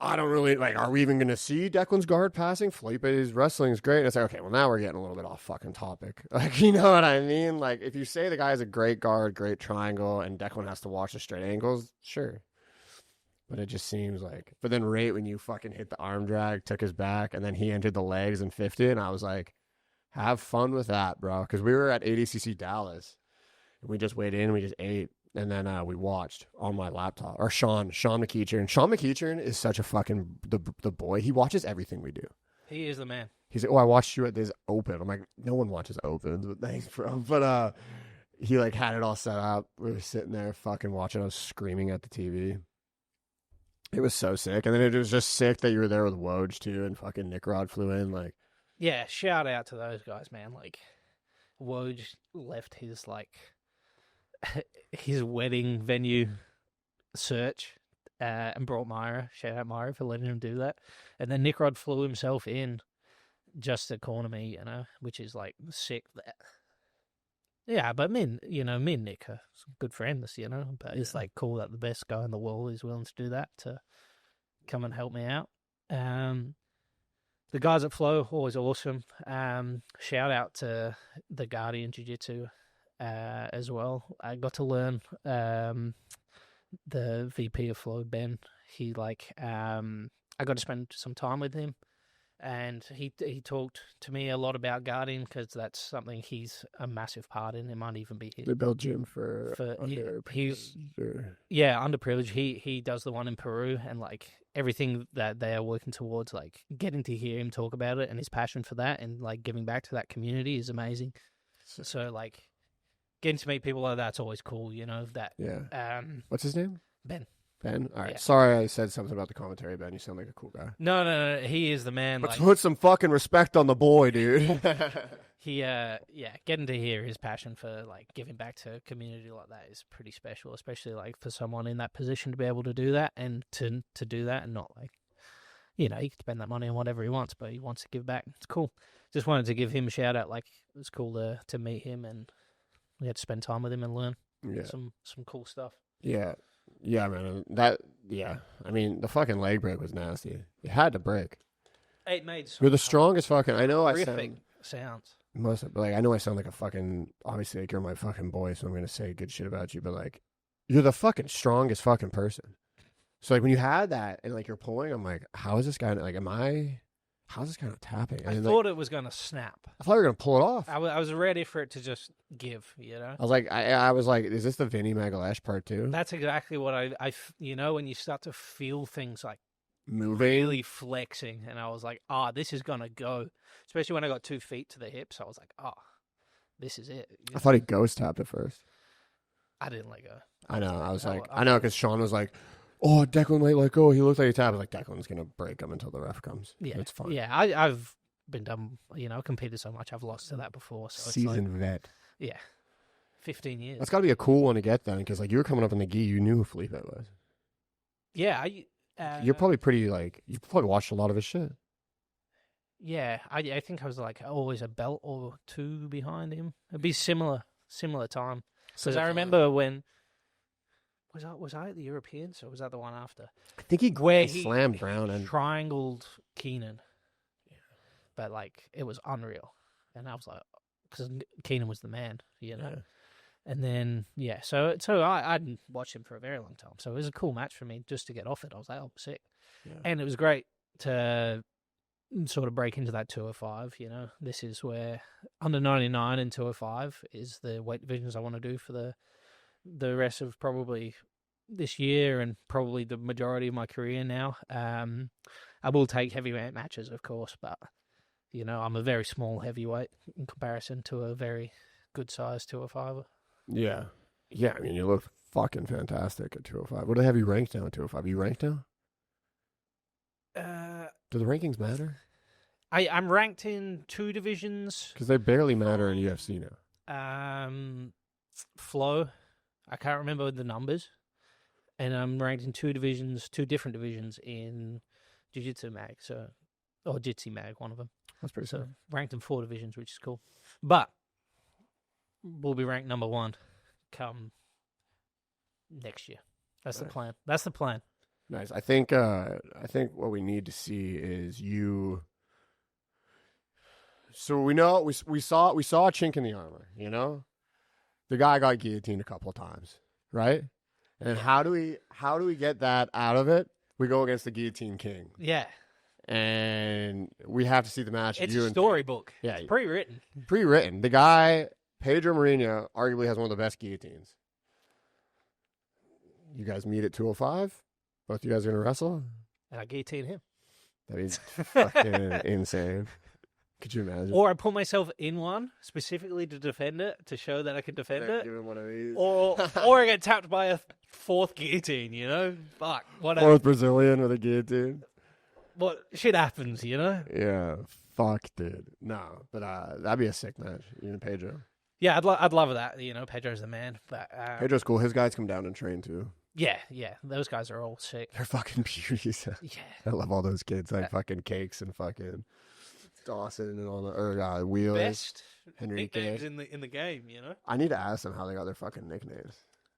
I don't really, like, are we even going to see Declan's guard passing? Felipe's wrestling is great. And it's like, okay, well, now we're getting a little bit off fucking topic. Like, you know what I mean? Like, if you say the guy's a great guard, great triangle, and Declan has to watch the straight angles, sure. But it just seems like, but then right when you fucking hit the arm drag, took his back, and then he entered the legs and 50, and I was like, have fun with that, bro. Because we were at ADCC Dallas, and we just weighed in, and we just ate. And then we watched on my laptop. Or Sean McEachern. Sean McEachern is such a fucking the boy. He watches everything we do. He is the man. He's like, oh, I watched you at this open. I'm like, no one watches opens, but thanks, bro. But he like had it all set up. We were sitting there fucking watching. I was screaming at the TV. It was so sick. And then it was just sick that you were there with Woj too, and fucking Nick Rod flew in. Like, yeah, shout out to those guys, man. Like, Woj left his his wedding venue search and brought Myra. Shout out Myra for letting him do that. And then Nick Rod flew himself in just to corner me, which is like sick. Yeah, but me and Nick are some good friends, but it's like cool that the best guy in the world is willing to do that to come and help me out. The guys at Flow, always awesome. Shout out to the Guardian Jiu-Jitsu as well. I got to learn the VP of Flow, Ben. He I got to spend some time with him, and he talked to me a lot about guarding because that's something he's a massive part in. It might even be his. They built gym for underprivileged. Underprivileged. He does the one in Peru, and like everything that they are working towards, like getting to hear him talk about it and his passion for that, and like giving back to that community is amazing. So like, getting to meet people like that's always cool, that. Yeah. What's his name? Ben. Ben? All right. Yeah. Sorry I said something about the commentary, Ben. You sound like a cool guy. No. He is the man. Let's put some fucking respect on the boy, dude. Getting to hear his passion for, like, giving back to a community like that is pretty special, especially, like, for someone in that position to be able to do that and to do that and not, like, he can spend that money on whatever he wants, but he wants to give back. It's cool. Just wanted to give him a shout out. Like, it was cool to meet him, and we had to spend time with him and learn some cool stuff. Yeah. Yeah, man. I mean, the fucking leg break was nasty. It had to break. It made some You're the strongest fucking. I know I sounds. I know I sound like a fucking. Obviously, like you're my fucking boy, so I'm gonna say good shit about you. But like, you're the fucking strongest fucking person. So like when you had that and like you're pulling, I'm like, how is this guy? Like, how's this guy not tapping? I thought it was gonna snap. I thought you were gonna pull it off. I was ready for it to just give. I was like, is this the Vinny Magalesh part 2? That's exactly what I when you start to feel things like moving, really flexing, and I was like, this is gonna go. Especially when I got 2 feet to the hips, I was like, this is it. I thought he ghost tapped at first. I didn't let go. I know. I was like, I know, because Sean was like, oh, Declan might let go. He looked like he tapped. I was like, Declan's gonna break him until the ref comes. Yeah, it's fine. Yeah, I've been done. Competed so much, I've lost to that before. So seasoned vet. Yeah, 15 years. That's got to be a cool one to get then, because like you were coming up in the gi, you knew who Felipe was. Yeah, you're probably pretty like you probably watched a lot of his shit. Yeah, I think I was like always a belt or 2 behind him. It'd be similar time. Because I remember when Was I at the Europeans, or was that the one after? I think he Where slammed Brown and triangled Keenan. Yeah. But, like, it was unreal. And I was like, because Keenan was the man, you know? Yeah. And then, yeah, so I hadn't watched him for a very long time. So it was a cool match for me just to get off it. I was like, oh, sick. Yeah. And it was great to sort of break into that 205, you know? This is where under 99 and 205 is the weight divisions I want to do for the rest of probably this year and probably the majority of my career now. I will take heavyweight matches, of course, but, you know, I'm a very small heavyweight in comparison to a very good size 205. Yeah. Yeah, I mean, you look fucking fantastic at 205. What do they have you ranked now at 205? Are you ranked now? Do the rankings matter? I'm ranked in 2 divisions. Because they barely matter in UFC now. Flow. I can't remember the numbers. And I'm ranked in 2 divisions, 2 different divisions in Jiu-Jitsu Mag, or Jitsi Mag, one of them. That's pretty cool. Ranked in 4 divisions, which is cool. But we'll be ranked number 1 come next year. That's the plan. That's the plan. Nice. I think what we need to see is you. So we know we saw a chink in the armor. You know, the guy got guillotined a couple of times, right? And how do we get that out of it? We go against the Guillotine King. Yeah. And we have to see the match. It's a storybook. Yeah. It's pre-written. Pre-written. The guy, Pedro Marinho, arguably has one of the best guillotines. You guys meet at 205? Both you guys are going to wrestle? And I guillotine him. That'd be fucking insane. Could you imagine? Or I put myself in one specifically to defend it, to show that I can defend it. Give him one of these. Or I get tapped by a 4th guillotine, you know? Fuck. Whatever. 4th Brazilian with a guillotine. But shit happens, you know? Yeah. Fuck, dude. No. But that'd be a sick match. You and Pedro. Yeah, I'd love that. You know, Pedro's the man. But Pedro's cool. His guys come down and train, too. Yeah. Those guys are all sick. They're fucking beauties. Yeah. I love all those kids. Like fucking Cakes and fucking Dawson and all the Wheels. Best Henrique. nicknames in the game, you know? I need to ask them how they got their fucking nicknames.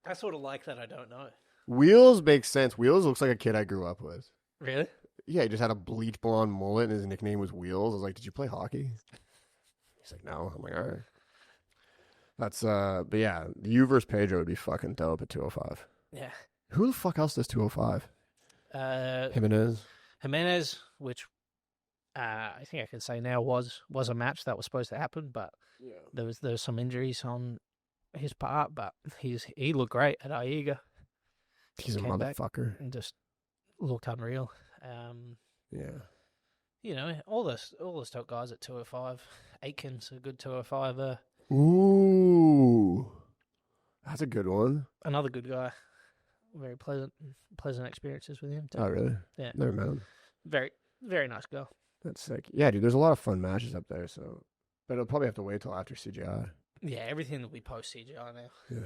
I sort of like that. I don't know. Wheels makes sense. Wheels looks like a kid I grew up with. Really? Yeah, he just had a bleach blonde mullet and his nickname was Wheels. I was like, did you play hockey? He's like, no. I'm like, all right. That's, but yeah, you versus Pedro would be fucking dope at 205. Yeah. Who the fuck else does 205? Jimenez, which I think I can say now was a match that was supposed to happen, but there was some injuries on his part, but he looked great at Aiga. He's a motherfucker. And just looked unreal. Yeah. You know, all those top guys at 205. Aitken's a good 205. Ooh. That's a good one. Another good guy. Very pleasant experiences with him too. Oh, really? Yeah. Never met him. Very, very nice girl. That's sick. Yeah, dude, there's a lot of fun matches up there, so. But it'll probably have to wait till after CGI. Yeah, everything will be post CGI now. Yeah.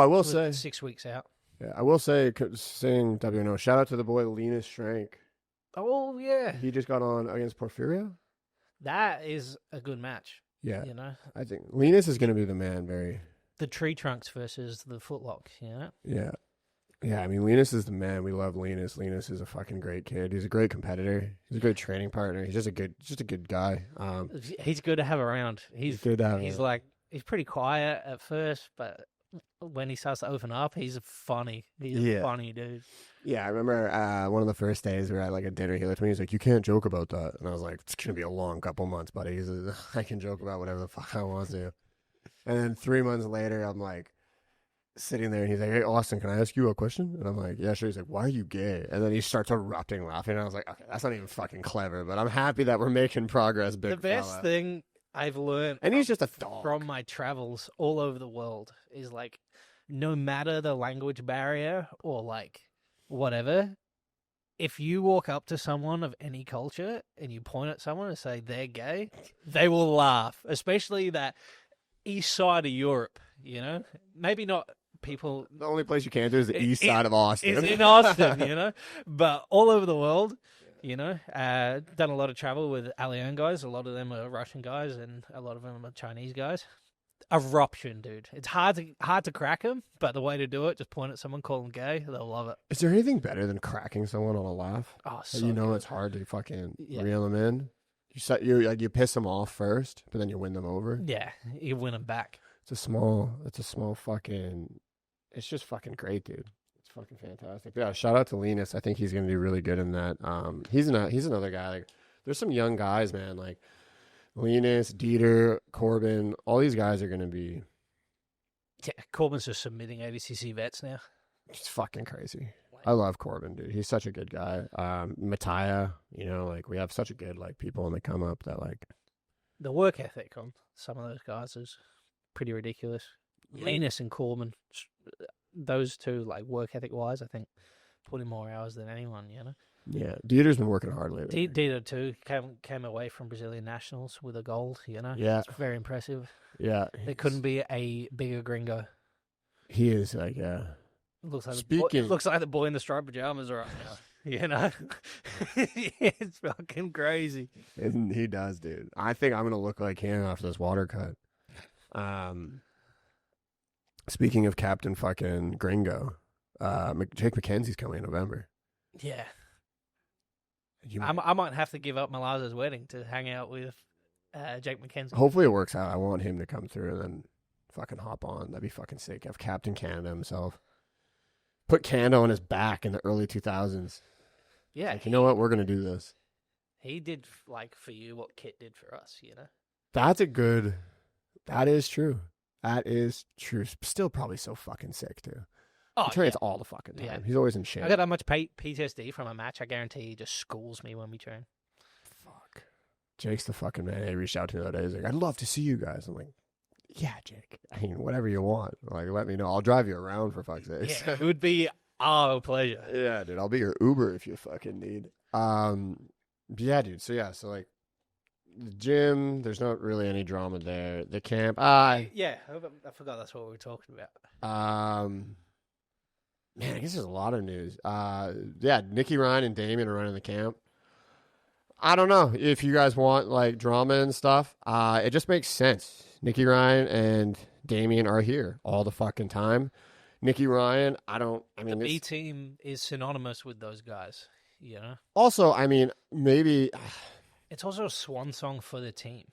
I will say. 6 weeks out. Yeah, I will say, saying WNO, shout out to the boy Linus Strank. Oh, yeah. He just got on against Porfirio. That is a good match. Yeah. You know? I think Linus is going to be the man, the tree trunks versus the footlock, you know? Yeah. Yeah, I mean, Linus is the man. We love Linus. Linus is a fucking great kid. He's a great competitor. He's a great training partner. He's just a good guy. He's good to have around. He's good to have. He's pretty quiet at first, but when he starts to open up, he's funny. He's a funny dude. Yeah, I remember one of the first days we were at like a dinner. He looked at me. He's like, "You can't joke about that," and I was like, "It's gonna be a long couple months, buddy. I can joke about whatever the fuck I want to." And then 3 months later, I'm like sitting there, and he's like, "Hey, Austin, can I ask you a question?" And I'm like, "Yeah, sure." He's like, "Why are you gay?" And then he starts erupting laughing. And I was like, "Okay, that's not even fucking clever," but I'm happy that we're making progress. Big the best fella. Thing I've learned, and he's just a dog from my travels all over the world, is like, no matter the language barrier or like whatever, if you walk up to someone of any culture and you point at someone and say they're gay, they will laugh. Especially that east side of Europe, you know? Maybe not people... The only place you can't do is the east side of Austin. It's in Austin, you know? But all over the world, you know? Done a lot of travel with Alien guys. A lot of them are Russian guys and a lot of them are Chinese guys. eruption, dude. It's hard to crack them, but the way to do it, just point at someone, call them gay, they'll love it. Is there anything better than cracking someone on a laugh? Oh, so you know good. It's hard to fucking reel them in. You piss them off first, but then you win them over. Yeah, you win them back. It's a small fucking. It's just fucking great, dude. It's fucking fantastic. Yeah, shout out to Linus. I think he's gonna do really good in that. He's another guy. Like, there's some young guys, man. Like Linus, Dieter, Corbin. All these guys are gonna be. Yeah, Corbin's just submitting ADCC vets now. It's fucking crazy. I love Corbin, dude. He's such a good guy. Mattia, like we have such a good people when they come up that like the work ethic on some of those guys is pretty ridiculous. Yeah. Linus and Corbin, those two, like work ethic wise, I think put in more hours than anyone. Yeah, Dieter's been working hard lately. Dieter too came away from Brazilian nationals with a gold. Yeah, it's very impressive. Yeah, there couldn't be a bigger gringo. He is like looks like the boy in the striped pajamas right now. It's fucking crazy. And he does, dude. I think I'm gonna look like him after this water cut. Speaking of Captain fucking Gringo, Jake McKenzie's coming in November. Yeah. I might have to give up Malaza's wedding to hang out with Jake McKenzie. Hopefully it works out. I want him to come through and then fucking hop on. That'd be fucking sick. Have Captain Canada himself. Put Canada on his back in the early 2000s. Yeah. Like, you know what? We're going to do this. He did, for you what Kit did for us, That is true. That is true. Still probably so fucking sick, too. Oh, he trains all the fucking time. Yeah. He's always in shape. I got that much PTSD from a match. I guarantee he just schools me when we train. Fuck. Jake's the fucking man. He reached out to me the other day. He's like, I'd love to see you guys. I'm like, yeah, Jake. I mean, whatever you want. Like, let me know. I'll drive you around for fuck's sake. Yeah, it would be our pleasure. Yeah, dude. I'll be your Uber if you fucking need. Yeah, dude. So like, the gym, there's not really any drama there. The camp, yeah, I forgot that's what we were talking about. Man, I guess there's a lot of news. Yeah, Nicky Ryan and Damien are running the camp. I don't know if you guys want like drama and stuff. It just makes sense. Nicky Ryan and Damien are here all the fucking time. Nicky Ryan, the B team is synonymous with those guys, Also, maybe it's also a swan song for the team.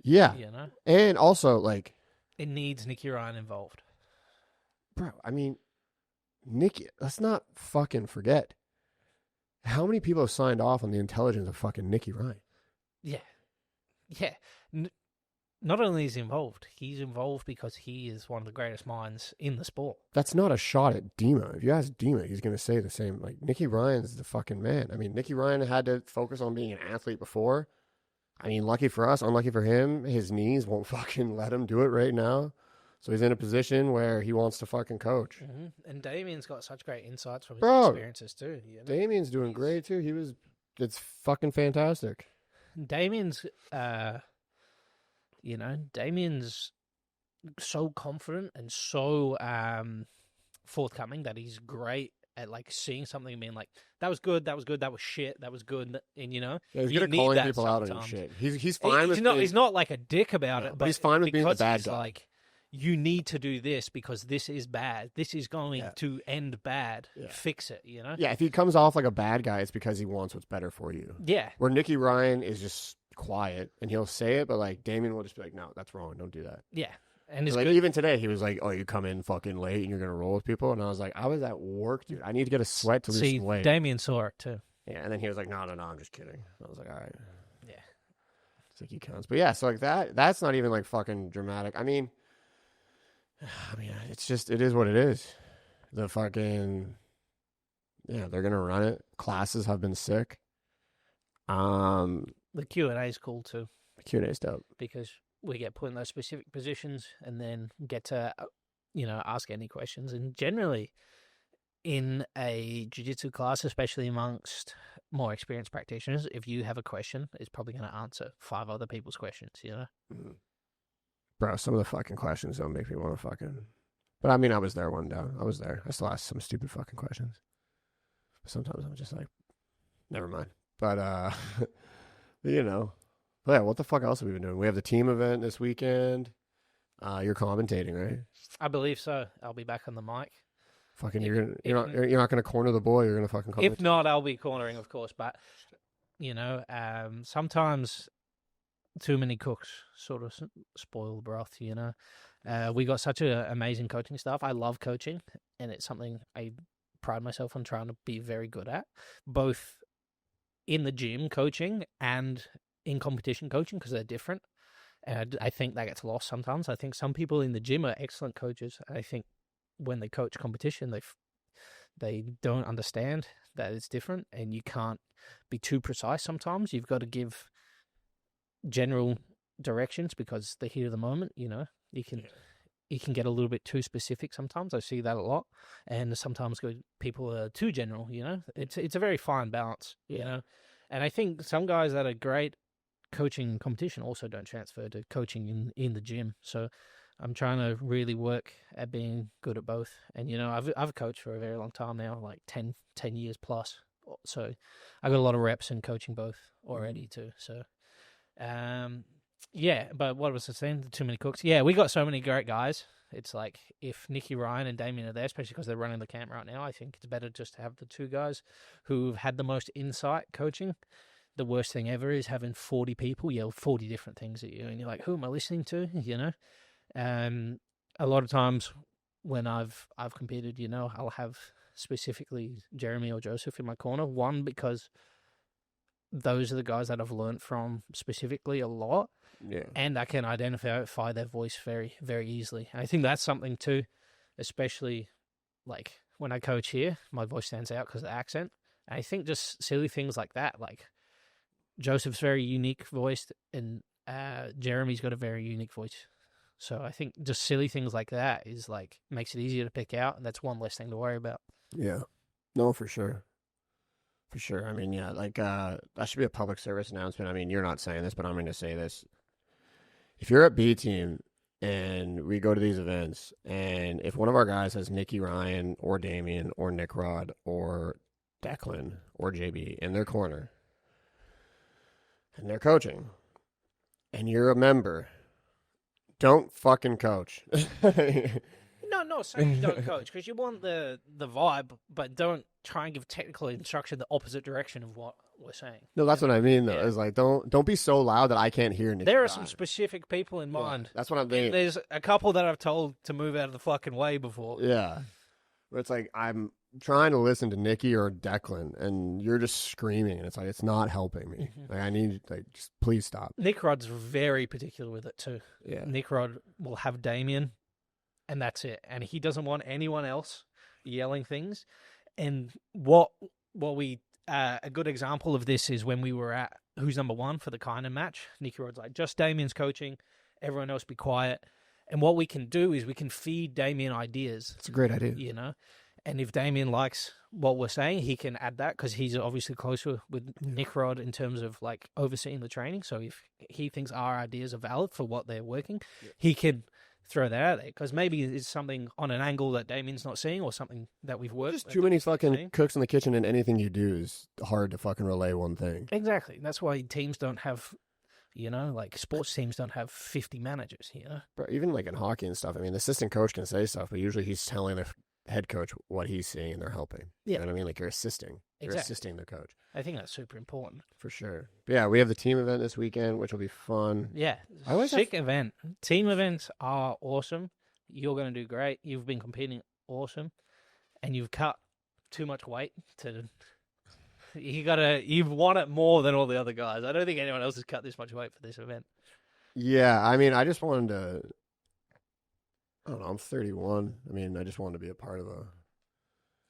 Yeah. And also, like, it needs Nicky Ryan involved. Bro, Nicky, let's not fucking forget how many people have signed off on the intelligence of fucking Nicky Ryan. Yeah. Yeah. Not only is he involved because he is one of the greatest minds in the sport. That's not a shot at Dima. If you ask Dima, he's going to say the same. Like, Nicky Ryan's the fucking man. Nicky Ryan had to focus on being an athlete before. Lucky for us, unlucky for him, his knees won't fucking let him do it right now. So he's in a position where he wants to fucking coach. Mm-hmm. And Damien's got such great insights from his experiences too. Damien's doing great too. It's fucking fantastic. Damien's, Damien's so confident and so forthcoming that he's great at like seeing something and being like, that was good, that was shit, that was good, and yeah, he's good at calling people out on shit. He's fine with he's not like a dick about it, but he's fine with being the bad guy. Like, you need to do this because this is bad. This is going to end bad. Yeah. Fix it, Yeah, if he comes off like a bad guy, it's because he wants what's better for you. Yeah. Where Nicky Ryan is just quiet and he'll say it, but like Damien will just be like, no, that's wrong. Don't do that. Yeah. And it's like good. Even today, he was like, "Oh, you come in fucking late and you're gonna roll with people," and I was like, "I was at work, dude. I need to get a sweat to lose weight." Damien saw it too. Yeah, and then he was like, "No, I'm just kidding." I was like, "All right." Yeah, it's like he counts, but yeah, so like that's not even like fucking dramatic. It's just it is what it is. The fucking they're gonna run it. Classes have been sick. The Q&A is cool too. The Q&A is dope because we get put in those specific positions and then get to, ask any questions. And generally, in a jiu-jitsu class, especially amongst more experienced practitioners, if you have a question, it's probably going to answer 5 other people's questions, Mm-hmm. Bro, some of the fucking questions don't make me want to fucking... But I was there one day. I was there. I still ask some stupid fucking questions. Sometimes I'm just like, never mind. But, But yeah, what the fuck else have we been doing? We have the team event this weekend. You're commentating, right? I believe so. I'll be back on the mic. Fucking, you're not gonna corner the boy. You're gonna fucking commentate. If not, I'll be cornering, of course. But sometimes too many cooks sort of spoil the broth. We got such an amazing coaching staff. I love coaching, and it's something I pride myself on trying to be very good at, both in the gym coaching and in competition coaching, because they're different. And I think that gets lost sometimes. I think some people in the gym are excellent coaches. I think when they coach competition, they don't understand that it's different, and you can't be too precise sometimes. You've got to give general directions because the heat of the moment, you can get a little bit too specific sometimes. I see that a lot, and sometimes people are too general. It's a very fine balance. And I think some guys that are great coaching competition also don't transfer to coaching in the gym. So I'm trying to really work at being good at both. And I've coached for a very long time now, like 10 years plus. So I got a lot of reps in coaching both already too. So but what was I saying? Too many cooks. Yeah, we got so many great guys. It's like if Nicky, Ryan, and Damien are there, especially because they're running the camp right now, I think it's better just to have the two guys who've had the most insight coaching. The worst thing ever is having 40 people yell 40 different things at you, and you're like, who am I listening to? A lot of times when I've competed, I'll have specifically Jeremy or Joseph in my corner. One, because those are the guys that I've learned from specifically a lot. Yeah. And I can identify their voice very, very easily. And I think that's something too, especially like when I coach here, my voice stands out because of the accent. And I think just silly things like that, like Joseph's very unique voiced, and Jeremy's got a very unique voice. So I think just silly things like that is like makes it easier to pick out, and that's one less thing to worry about. Yeah, no, for sure. For sure. I mean, yeah, like that should be a public service announcement. I mean, you're not saying this, but I'm going to say this. If you're at B team and we go to these events, and if one of our guys has Nicky, Ryan, or Damien, or Nick Rod, or Declan, or JB in their corner, and they're coaching, and you're a member, don't fucking coach. No, saying you don't coach, because you want the vibe, but don't try and give technical instruction the opposite direction of what we're saying. No, that's what I mean, though. Yeah. It's like, don't be so loud that I can't hear Nick. There are some specific people in mind. Yeah, that's what I'm thinking. There's a couple that I've told to move out of the fucking way before. Yeah. But it's like, I'm trying to listen to Nicky or Declan, and you're just screaming, and it's like, it's not helping me. Mm-hmm. Like, I need, like, just please stop. Nick Rod's very particular with it, too. Yeah. Nick Rod will have Damien, and that's it. And he doesn't want anyone else yelling things. And what we a good example of this is when we were at Who's Number One for the Kynan match. Nicky Rod's like, just Damien's coaching, everyone else be quiet. And what we can do is we can feed Damien ideas. It's a great idea. And if Damien likes what we're saying, he can add that because he's obviously closer with Nick Rod in terms of like overseeing the training. So if he thinks our ideas are valid for what they're working, he can throw that out there because maybe it's something on an angle that Damien's not seeing or something that we've worked. Just too many fucking cooks in the kitchen, and anything you do is hard to fucking relay one thing. Exactly. That's why teams don't have, like sports teams don't have 50 managers, Bro, even like in hockey and stuff, I mean, the assistant coach can say stuff, but usually he's telling the head coach what he's seeing and they're helping. Yeah. You know what I mean? Like you're assisting. You're exactly. assisting the coach. I think that's super important. For sure. But yeah, we have the team event this weekend, which will be fun. Yeah. Sick event. Team events are awesome. You're going to do great. You've been competing awesome. And you've cut too much weight to... You've won it more than all the other guys. I don't think anyone else has cut this much weight for this event. Yeah, I mean, I just wanted to... I don't know, I'm 31. I mean, I just wanted to be a part of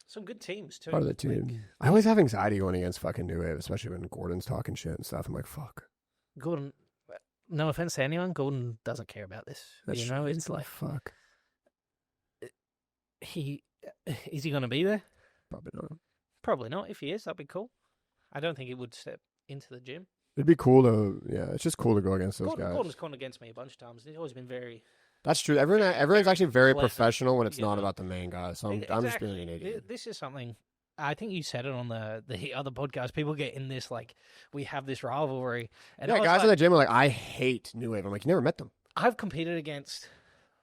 some good teams, too. Part of the team. I always have anxiety going against fucking New Wave, especially when Gordon's talking shit and stuff. I'm like, fuck. Gordon, no offense to anyone, Gordon doesn't care about this. That's true. It's like... Fuck. Is he going to be there? Probably not. Probably not. If he is, that'd be cool. I don't think he would step into the gym. It'd be cool to, it's just cool to go against those guys. Gordon's gone against me a bunch of times. He's always been very... That's true. Everyone's actually very professional when it's not about the main guy. So I'm just being an idiot. This is something, I think you said it on the other podcast. People get in this, like, we have this rivalry. And guys in the gym are like, I hate New Wave. I'm like, you never met them. I've competed against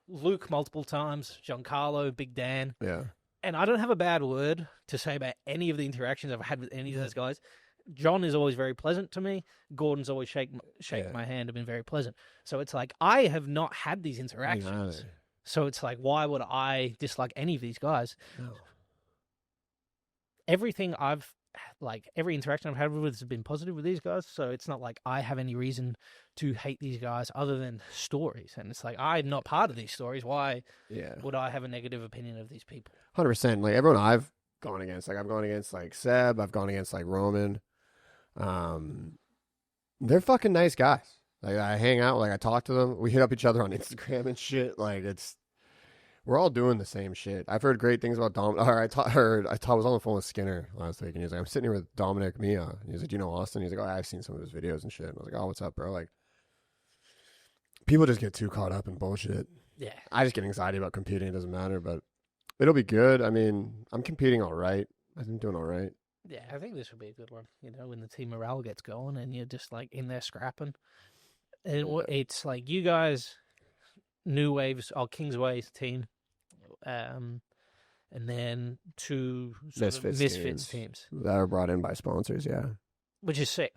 Luke multiple times, Giancarlo, Big Dan. Yeah. And I don't have a bad word to say about any of the interactions I've had with any of those guys. John is always very pleasant to me. Gordon's always shake my hand and been very pleasant. So it's like, I have not had these interactions. So it's like, why would I dislike any of these guys? No. Everything every interaction I've had with has been positive with these guys. So it's not like I have any reason to hate these guys other than stories. And it's like, I'm not part of these stories. Why would I have a negative opinion of these people? 100%. Like, everyone I've gone against, like, I've gone against, like, Seb. I've gone against, like, Roman. They're fucking nice guys. Like, I hang out, like, I talk to them. We hit up each other on Instagram and shit. Like, we're all doing the same shit. I've heard great things about Dom. I was on the phone with Skinner last week, and he was like, I'm sitting here with Dominic Mia. And he was like, do you know Austin? He's like, oh, I've seen some of his videos and shit. And I was like, oh, what's up, bro? Like, people just get too caught up in bullshit. Yeah. I just get anxiety about competing. It doesn't matter, but it'll be good. I mean, I'm competing all right. I'm doing all right. Yeah, I think this would be a good one. You know, when the team morale gets going and you're just like in there scrapping. It's like you guys, New Waves, Kingsway's team, and then two Misfits teams that are brought in by sponsors, yeah. Which is sick,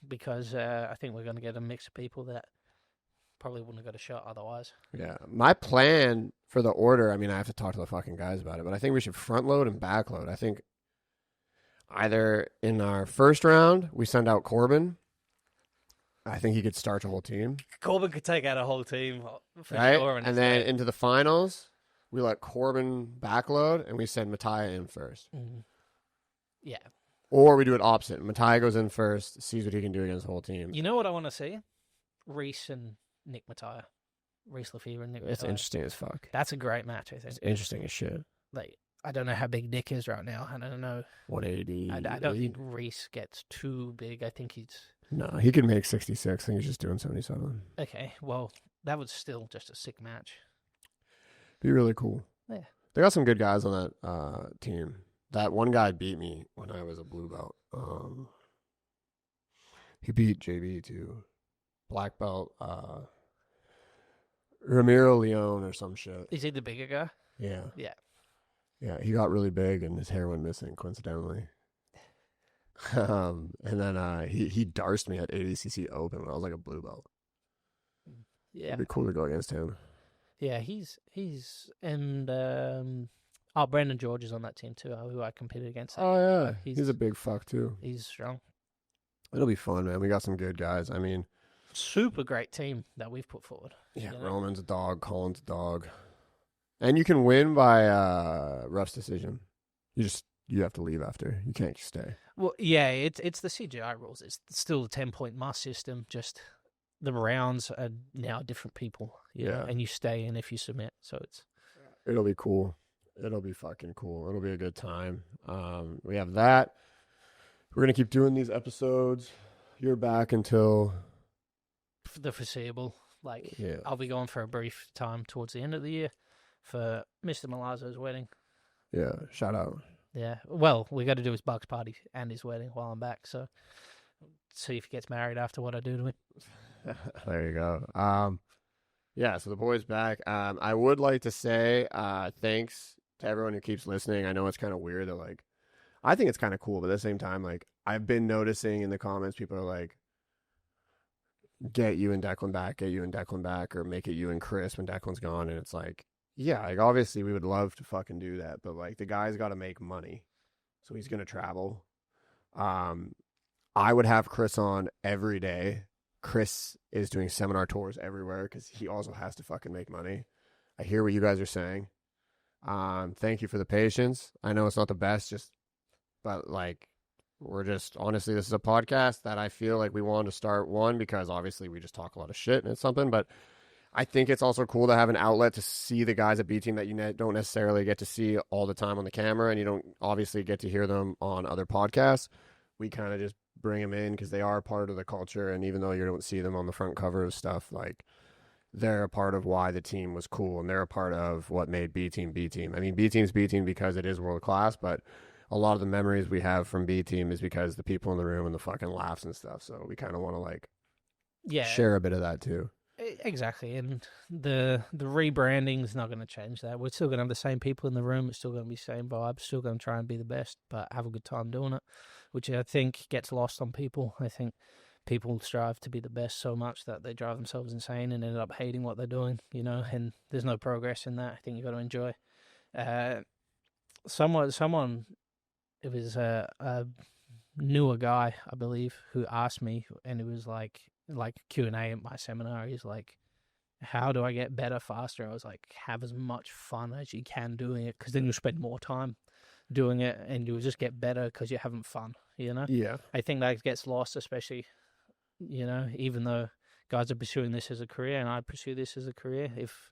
because I think we're going to get a mix of people that probably wouldn't have got a shot otherwise. Yeah. My plan for the order, I mean, I have to talk to the fucking guys about it, but I think we should front load and back load. I think either in our first round, we send out Corbin. I think he could start the whole team. Corbin could take out a whole team for right? sure. And then into the finals, we let Corbin backload and we send Mattia in first. Mm-hmm. Yeah. Or we do it opposite. Mattia goes in first, sees what he can do against the whole team. You know what I want to see? Reese and Nick Mattia. Reese Lefevre and Nick Mattia. It's interesting as fuck. That's a great match, I think. It's interesting as shit. Like, I don't know how big Nick is right now. I don't know. 180. I don't think Reese gets too big. I think he's... No, he could make 66. I think he's just doing 77. Okay, well, that was still just a sick match. Be really cool. Yeah. They got some good guys on that team. That one guy beat me when I was a blue belt. He beat JB too. Black belt. Ramiro Leon or some shit. Is he the bigger guy? Yeah. Yeah. Yeah, he got really big and his hair went missing, coincidentally. And then he darsed me at ADCC Open when I was like a blue belt. Yeah. It'd be cool to go against him. Yeah, he's and Brandon George is on that team too, who I competed against. Oh yeah, he's a big fuck too. He's strong. It'll be fun, man. We got some good guys. I mean, super great team that we've put forward. Yeah, you know? Roman's a dog, Colin's a dog, and you can win by Ruff's decision. You have to leave after. You can't stay. Well, yeah, it's the CGI rules. It's still the 10-point must system. Just the rounds are now different people. You know, and you stay in if you submit. So it'll be cool. It'll be fucking cool. It'll be a good time. We have that. We're gonna keep doing these episodes. You're back until the foreseeable. Like, I'll be going for a brief time towards the end of the year for Mr. Malazzo's wedding. Yeah, shout out. Yeah, well, we got to do his Bucks party and his wedding while I'm back, so see if he gets married after what I do to him. There you go. Yeah, so the boy's back. I would like to say thanks to everyone who keeps listening. I know it's kind of weird that, like, I think it's kind of cool, but at the same time, like, I've been noticing in the comments, people are like, get you and Declan back, or make it you and Chris when Declan's gone, and it's like, yeah, like, obviously we would love to fucking do that, but, like, the guy's got to make money, so he's going to travel. I would have Chris on every day. Chris is doing seminar tours everywhere because he also has to fucking make money. I hear what you guys are saying. Thank you for the patience. I know it's not the best, but, like, we're just, honestly, this is a podcast that I feel like we wanted to start, one, because obviously we just talk a lot of shit and it's something, but I think it's also cool to have an outlet to see the guys at B Team that you don't necessarily get to see all the time on the camera, and you don't obviously get to hear them on other podcasts. We kind of just bring them in because they are part of the culture, and even though you don't see them on the front cover of stuff, like, they're a part of why the team was cool, and they're a part of what made B Team B Team. I mean, B Team's B Team because it is world class, but a lot of the memories we have from B Team is because the people in the room and the fucking laughs and stuff. So we kind of want to, like, share a bit of that too. Exactly, and the rebranding is not going to change that. We're still going to have the same people in the room. It's still going to be the same vibe. Still going to try and be the best, but have a good time doing it, which I think gets lost on people. I think people strive to be the best so much that they drive themselves insane and end up hating what they're doing, and there's no progress in that. I think you've got to enjoy. Someone, it was a newer guy, I believe, who asked me, and it was like Q&A at my seminar. He's like, how do I get better faster? I was like, have as much fun as you can doing it, because then you'll spend more time doing it and you'll just get better because you're having fun, Yeah. I think that gets lost, especially, even though guys are pursuing this as a career and I pursue this as a career. If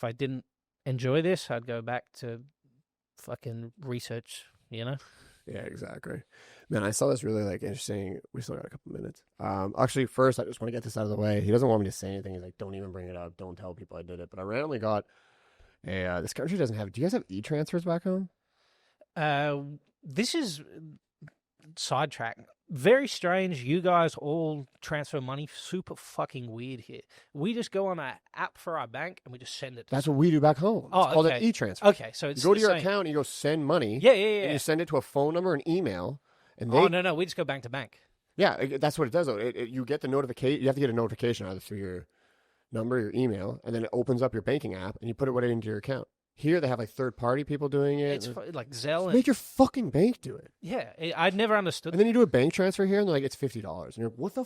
I didn't enjoy this, I'd go back to fucking research, Yeah, exactly. Man, I saw this really interesting. We still got a couple minutes. Actually, first, I just want to get this out of the way. He doesn't want me to say anything. He's like, don't even bring it up. Don't tell people I did it. But I randomly got this country doesn't have. Do you guys have e-transfers back home? This is sidetrack. Very strange. You guys all transfer money. Super fucking weird here. We just go on an app for our bank and we just send it. That's what we do back home. It's called an e-transfer. Okay, so it's you go to your account and you go send money. Yeah. And you send it to a phone number and email. And no, we just go bank to bank. Yeah, that's what it does. Though you get the notification. You have to get a notification either through your number, your email, and then it opens up your banking app and you put it right into your account. Here they have third-party people doing it. It's like Zelle. Make your fucking bank do it. Yeah, I'd never understood. And then you do a bank transfer here, and they're like, it's $50. And you're like, what the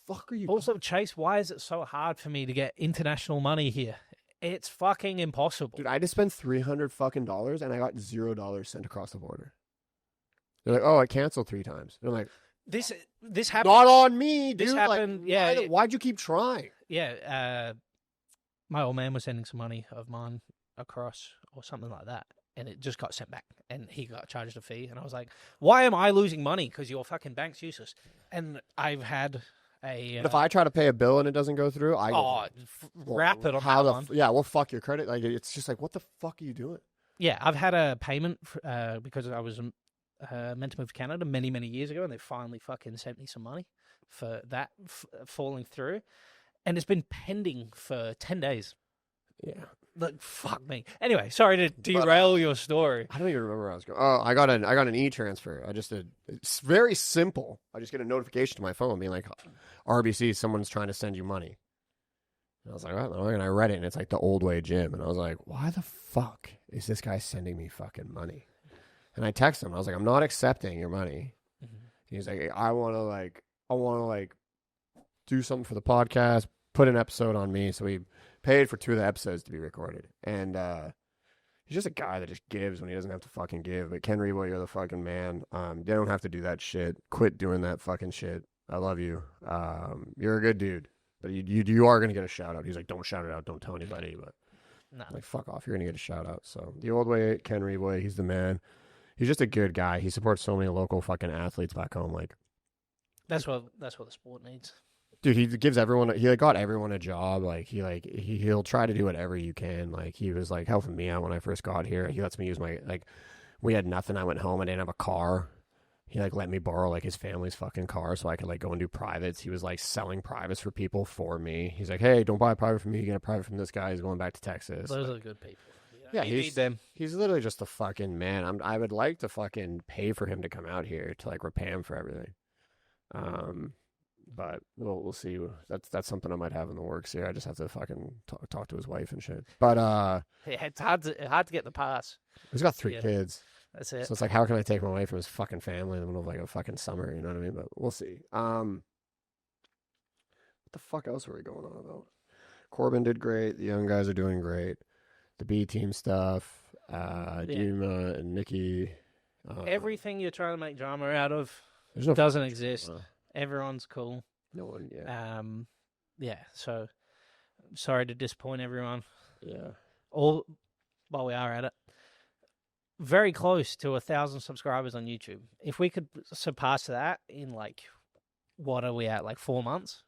fuck are you? Also, Chase, why is it so hard for me to get international money here? It's fucking impossible. Dude, I just spent $300 fucking dollars, and I got $0 sent across the border. They're like, oh, I canceled 3 times. And I'm like, this happened. Not on me, dude. This happened. Yeah. Why'd you keep trying? Yeah. My old man was sending some money of mine across or something like that, and it just got sent back and he got charged a fee, and I was like, why am I losing money because your fucking bank's useless? And I've had but if I try to pay a bill and it doesn't go through, wrap it on that one. We'll fuck your credit. Like, it's just like, what the fuck are you doing? Yeah, I've had a payment because I was meant to move to Canada many years ago, and they finally fucking sent me some money for that falling through, and it's been pending for 10 days. Yeah. Like, fuck me. Anyway, sorry to derail your story. I don't even remember where I was going. Oh, I got an e-transfer. It's very simple. I just get a notification to my phone being like, RBC, someone's trying to send you money. And I was like, oh, and I read it, and it's like the Old Way Gym. And I was like, why the fuck is this guy sending me fucking money? And I texted him. I was like, I'm not accepting your money. Mm-hmm. He's like, I want to do something for the podcast, put an episode on me. So he paid for 2 of the episodes to be recorded. And he's just a guy that just gives when he doesn't have to fucking give. But Ken Rebo, you're the fucking man. You don't have to do that shit. Quit doing that fucking shit. I love you. You're a good dude. But you are going to get a shout out. He's like, don't shout it out. Don't tell anybody. But no. Like, fuck off. You're going to get a shout out. So the Old Way, Ken Rebo, he's the man. He's just a good guy. He supports so many local fucking athletes back home. Like, that's what the sport needs. Dude, he gives everyone. He got everyone a job. Like he'll try to do whatever you can. Like, he was like helping me out when I first got here. He lets me use my we had nothing. I went home. I didn't have a car. He let me borrow his family's fucking car so I could go and do privates. He was selling privates for people for me. He's like, hey, don't buy a private from me. You get a private from this guy. He's going back to Texas. Those are good people. Yeah, he's literally just a fucking man. I would like to fucking pay for him to come out here to repay him for everything. But we'll see. That's something I might have in the works here. I just have to fucking talk to his wife and shit. But it's hard to get the pass. He's got 3 kids. That's it. So it's how can I take him away from his fucking family in the middle of a fucking summer? You know what I mean? But we'll see. What the fuck else were we going on about? Corbin did great. The young guys are doing great. The B team stuff. Dima and Nikki. Everything you're trying to make drama out of doesn't exist. Everyone's cool. No one, yeah. Yeah, so sorry to disappoint everyone. Yeah. While we are at it, very close to 1,000 subscribers on YouTube. If we could surpass that in what are we at? 4 months?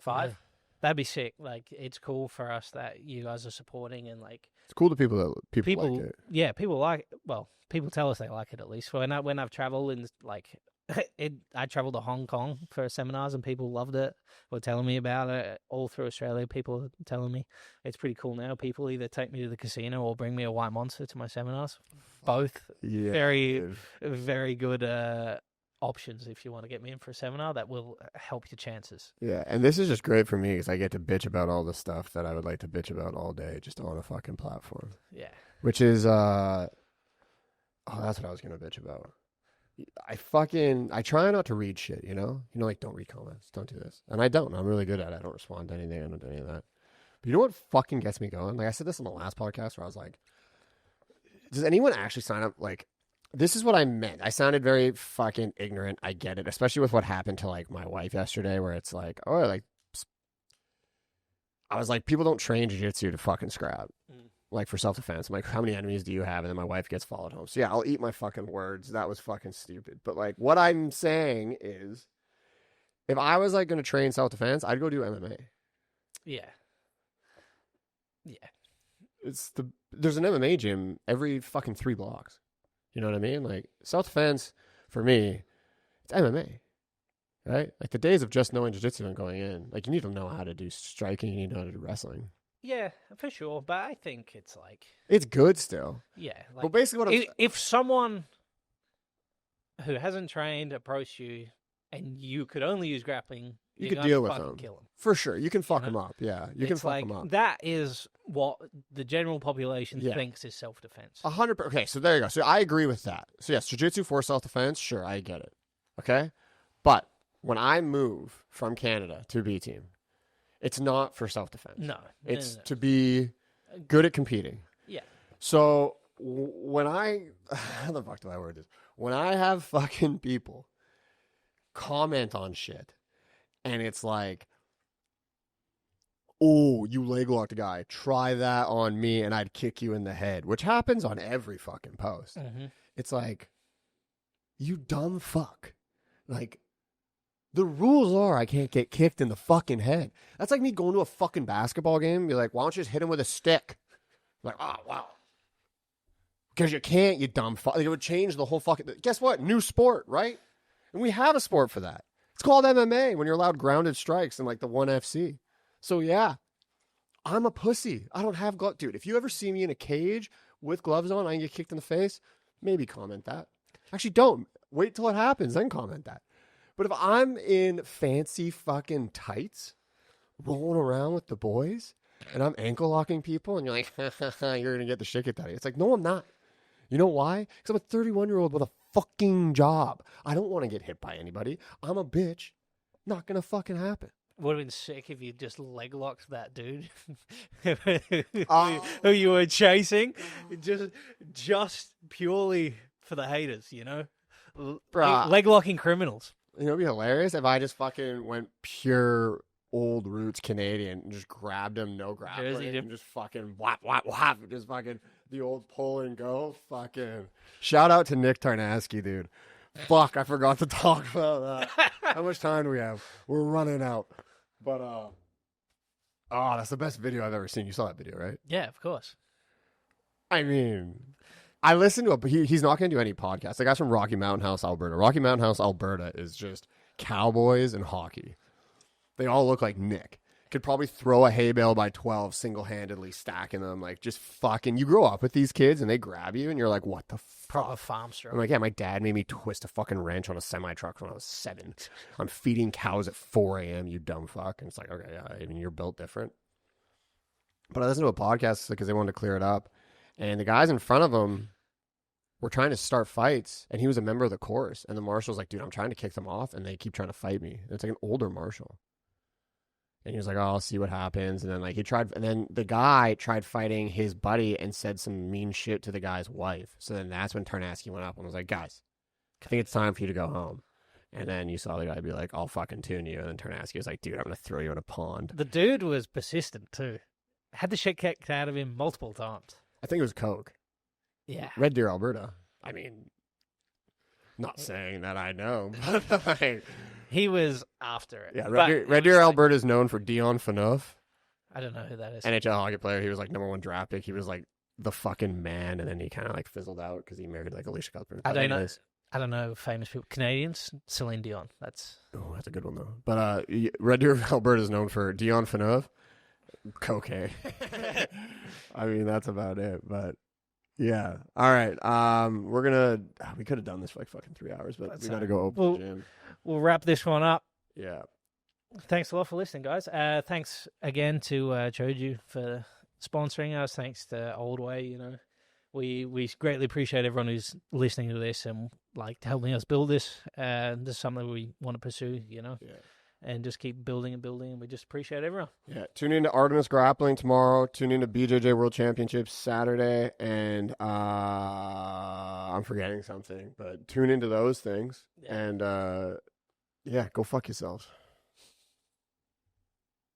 5? Yeah. That'd be sick. It's cool for us that you guys are supporting and it's cool to people that people like it. Yeah, people like it. Well, people tell us they like it at least. When I've traveled in I traveled to Hong Kong for seminars and people loved it. Were telling me about it all through Australia. People were telling me it's pretty cool now. People either take me to the casino or bring me a white monster to my seminars. Both very, very good options if you want to get me in for a seminar that will help your chances. Yeah, and this is just great for me because I get to bitch about all the stuff that I would like to bitch about all day just on a fucking platform. Yeah. Which is, that's what I was going to bitch about. I try not to read shit, you know? Like, don't read comments, don't do this. And I don't. I'm really good at it. I don't respond to anything. I don't do any of that. But you know what fucking gets me going? Like, I said this on the last podcast where I was like, does anyone actually sign up? Like, this is what I meant. I sounded very fucking ignorant. I get it. Especially with what happened to, like, my wife yesterday where it's like, oh, like, I was like, people don't train jiu-jitsu to fucking scrap. Like, for self-defense. I'm like, how many enemies do you have? And then my wife gets followed home. So, yeah, I'll eat my fucking words. That was fucking stupid. But, like, what I'm saying is, if I was, like, going to train self-defense, I'd go do MMA. Yeah. Yeah. There's an MMA gym every fucking 3 blocks. You know what I mean? Like, self-defense, for me, it's MMA. Right? Like, the days of just knowing jiu-jitsu and going in, like, you need to know how to do striking. You need to know how to do wrestling. Yeah, for sure. But I think it's like... It's good still. Yeah. Like, but basically what if someone who hasn't trained approached you and you could only use grappling, you could deal with them. Kill them. For sure. You can fuck them up. Yeah. You can fuck them up. That is what the general population thinks is self-defense. 100%. Okay, so there you go. So I agree with that. So yes, jiu-jitsu for self-defense, sure, I get it. Okay? But when I move from Canada to B team, it's not for self-defense. No. It's to be good at competing. Yeah. So when how the fuck do I word this? When I have fucking people comment on shit and it's like, oh, you leg locked a guy, try that on me and I'd kick you in the head, which happens on every fucking post. Mm-hmm. It's like, you dumb fuck. Like, the rules are I can't get kicked in the fucking head. That's like me going to a fucking basketball game and be like, why don't you just hit him with a stick? Like, oh, wow. Because you can't, you dumb fuck. Like, it would change the whole fucking... Guess what? New sport, right? And we have a sport for that. It's called MMA when you're allowed grounded strikes in like the 1FC. So, yeah. I'm a pussy. I don't have gloves. Dude, if you ever see me in a cage with gloves on, I can get kicked in the face, maybe comment that. Actually, don't. Wait till it happens, then comment that. But if I'm in fancy fucking tights, rolling around with the boys, and I'm ankle locking people, and you're like, you're going to get the shit kicked out of you. It's like, no, I'm not. You know why? Because I'm a 31-year-old with a fucking job. I don't want to get hit by anybody. I'm a bitch. Not going to fucking happen. Would have been sick if you just leg locked that dude who you were chasing, just purely for the haters, you know? Leg locking criminals. You know, it'd be hilarious if I just fucking went pure old roots Canadian and just grabbed him, no grappling, and just fucking whap, whap, whap, just fucking the old pull and go. Fucking shout out to Nick Tarnasky, dude. Fuck, I forgot to talk about that. How much time do we have? We're running out. But, that's the best video I've ever seen. You saw that video, right? Yeah, of course. I mean... I listened to it, but he's not going to do any podcasts. The guy's from Rocky Mountain House, Alberta. Rocky Mountain House, Alberta is just cowboys and hockey. They all look like Nick. Could probably throw a hay bale by 12 single-handedly, stacking them. Like, just fucking... You grow up with these kids, and they grab you, and you're like, what the fuck? Proper farm stroke. I'm like, yeah, my dad made me twist a fucking wrench on a semi-truck when I was 7. I'm feeding cows at 4 a.m., you dumb fuck. And it's like, okay, yeah, I mean, you're built different. But I listened to a podcast because they wanted to clear it up. And the guys in front of him were trying to start fights, and he was a member of the course. And the marshal's like, dude, I'm trying to kick them off, and they keep trying to fight me. And it's like an older marshal. And he was like, oh, I'll see what happens. And then and then the guy tried fighting his buddy and said some mean shit to the guy's wife. So then that's when Tarnasky went up and was like, guys, I think it's time for you to go home. And then you saw the guy be like, I'll fucking tune you. And then Tarnasky was like, dude, I'm going to throw you in a pond. The dude was persistent, too. Had the shit kicked out of him multiple times. I think it was Coke. Yeah. Red Deer, Alberta. I mean, not saying that I know, but like, he was after it. Yeah, Red Deer, Alberta is known for Dion Phaneuf. I don't know who that is. NHL hockey player. He was like #1 draft pick. He was like the fucking man, and then he kind of like fizzled out because he married like Alicia Cuthbert. I don't know. I don't know, famous people, Canadians, Celine Dion. That's a good one though. But Red Deer, Alberta is known for Dion Phaneuf, cocaine. I mean, that's about it. But yeah, all right. We could have done this for like fucking 3 hours, but we got to go open the gym. We'll wrap this one up. Yeah. Thanks a lot for listening, guys. Thanks again to Choju for sponsoring us. Thanks to Old Way. You know, we greatly appreciate everyone who's listening to this and like helping us build this. This is something we want to pursue. You know. Yeah. And just keep building and building, and we just appreciate everyone. Yeah, tune in to Artemis Grappling tomorrow. Tune in to BJJ World Championships Saturday, and I'm forgetting something, but tune into those things. Yeah. And go fuck yourselves.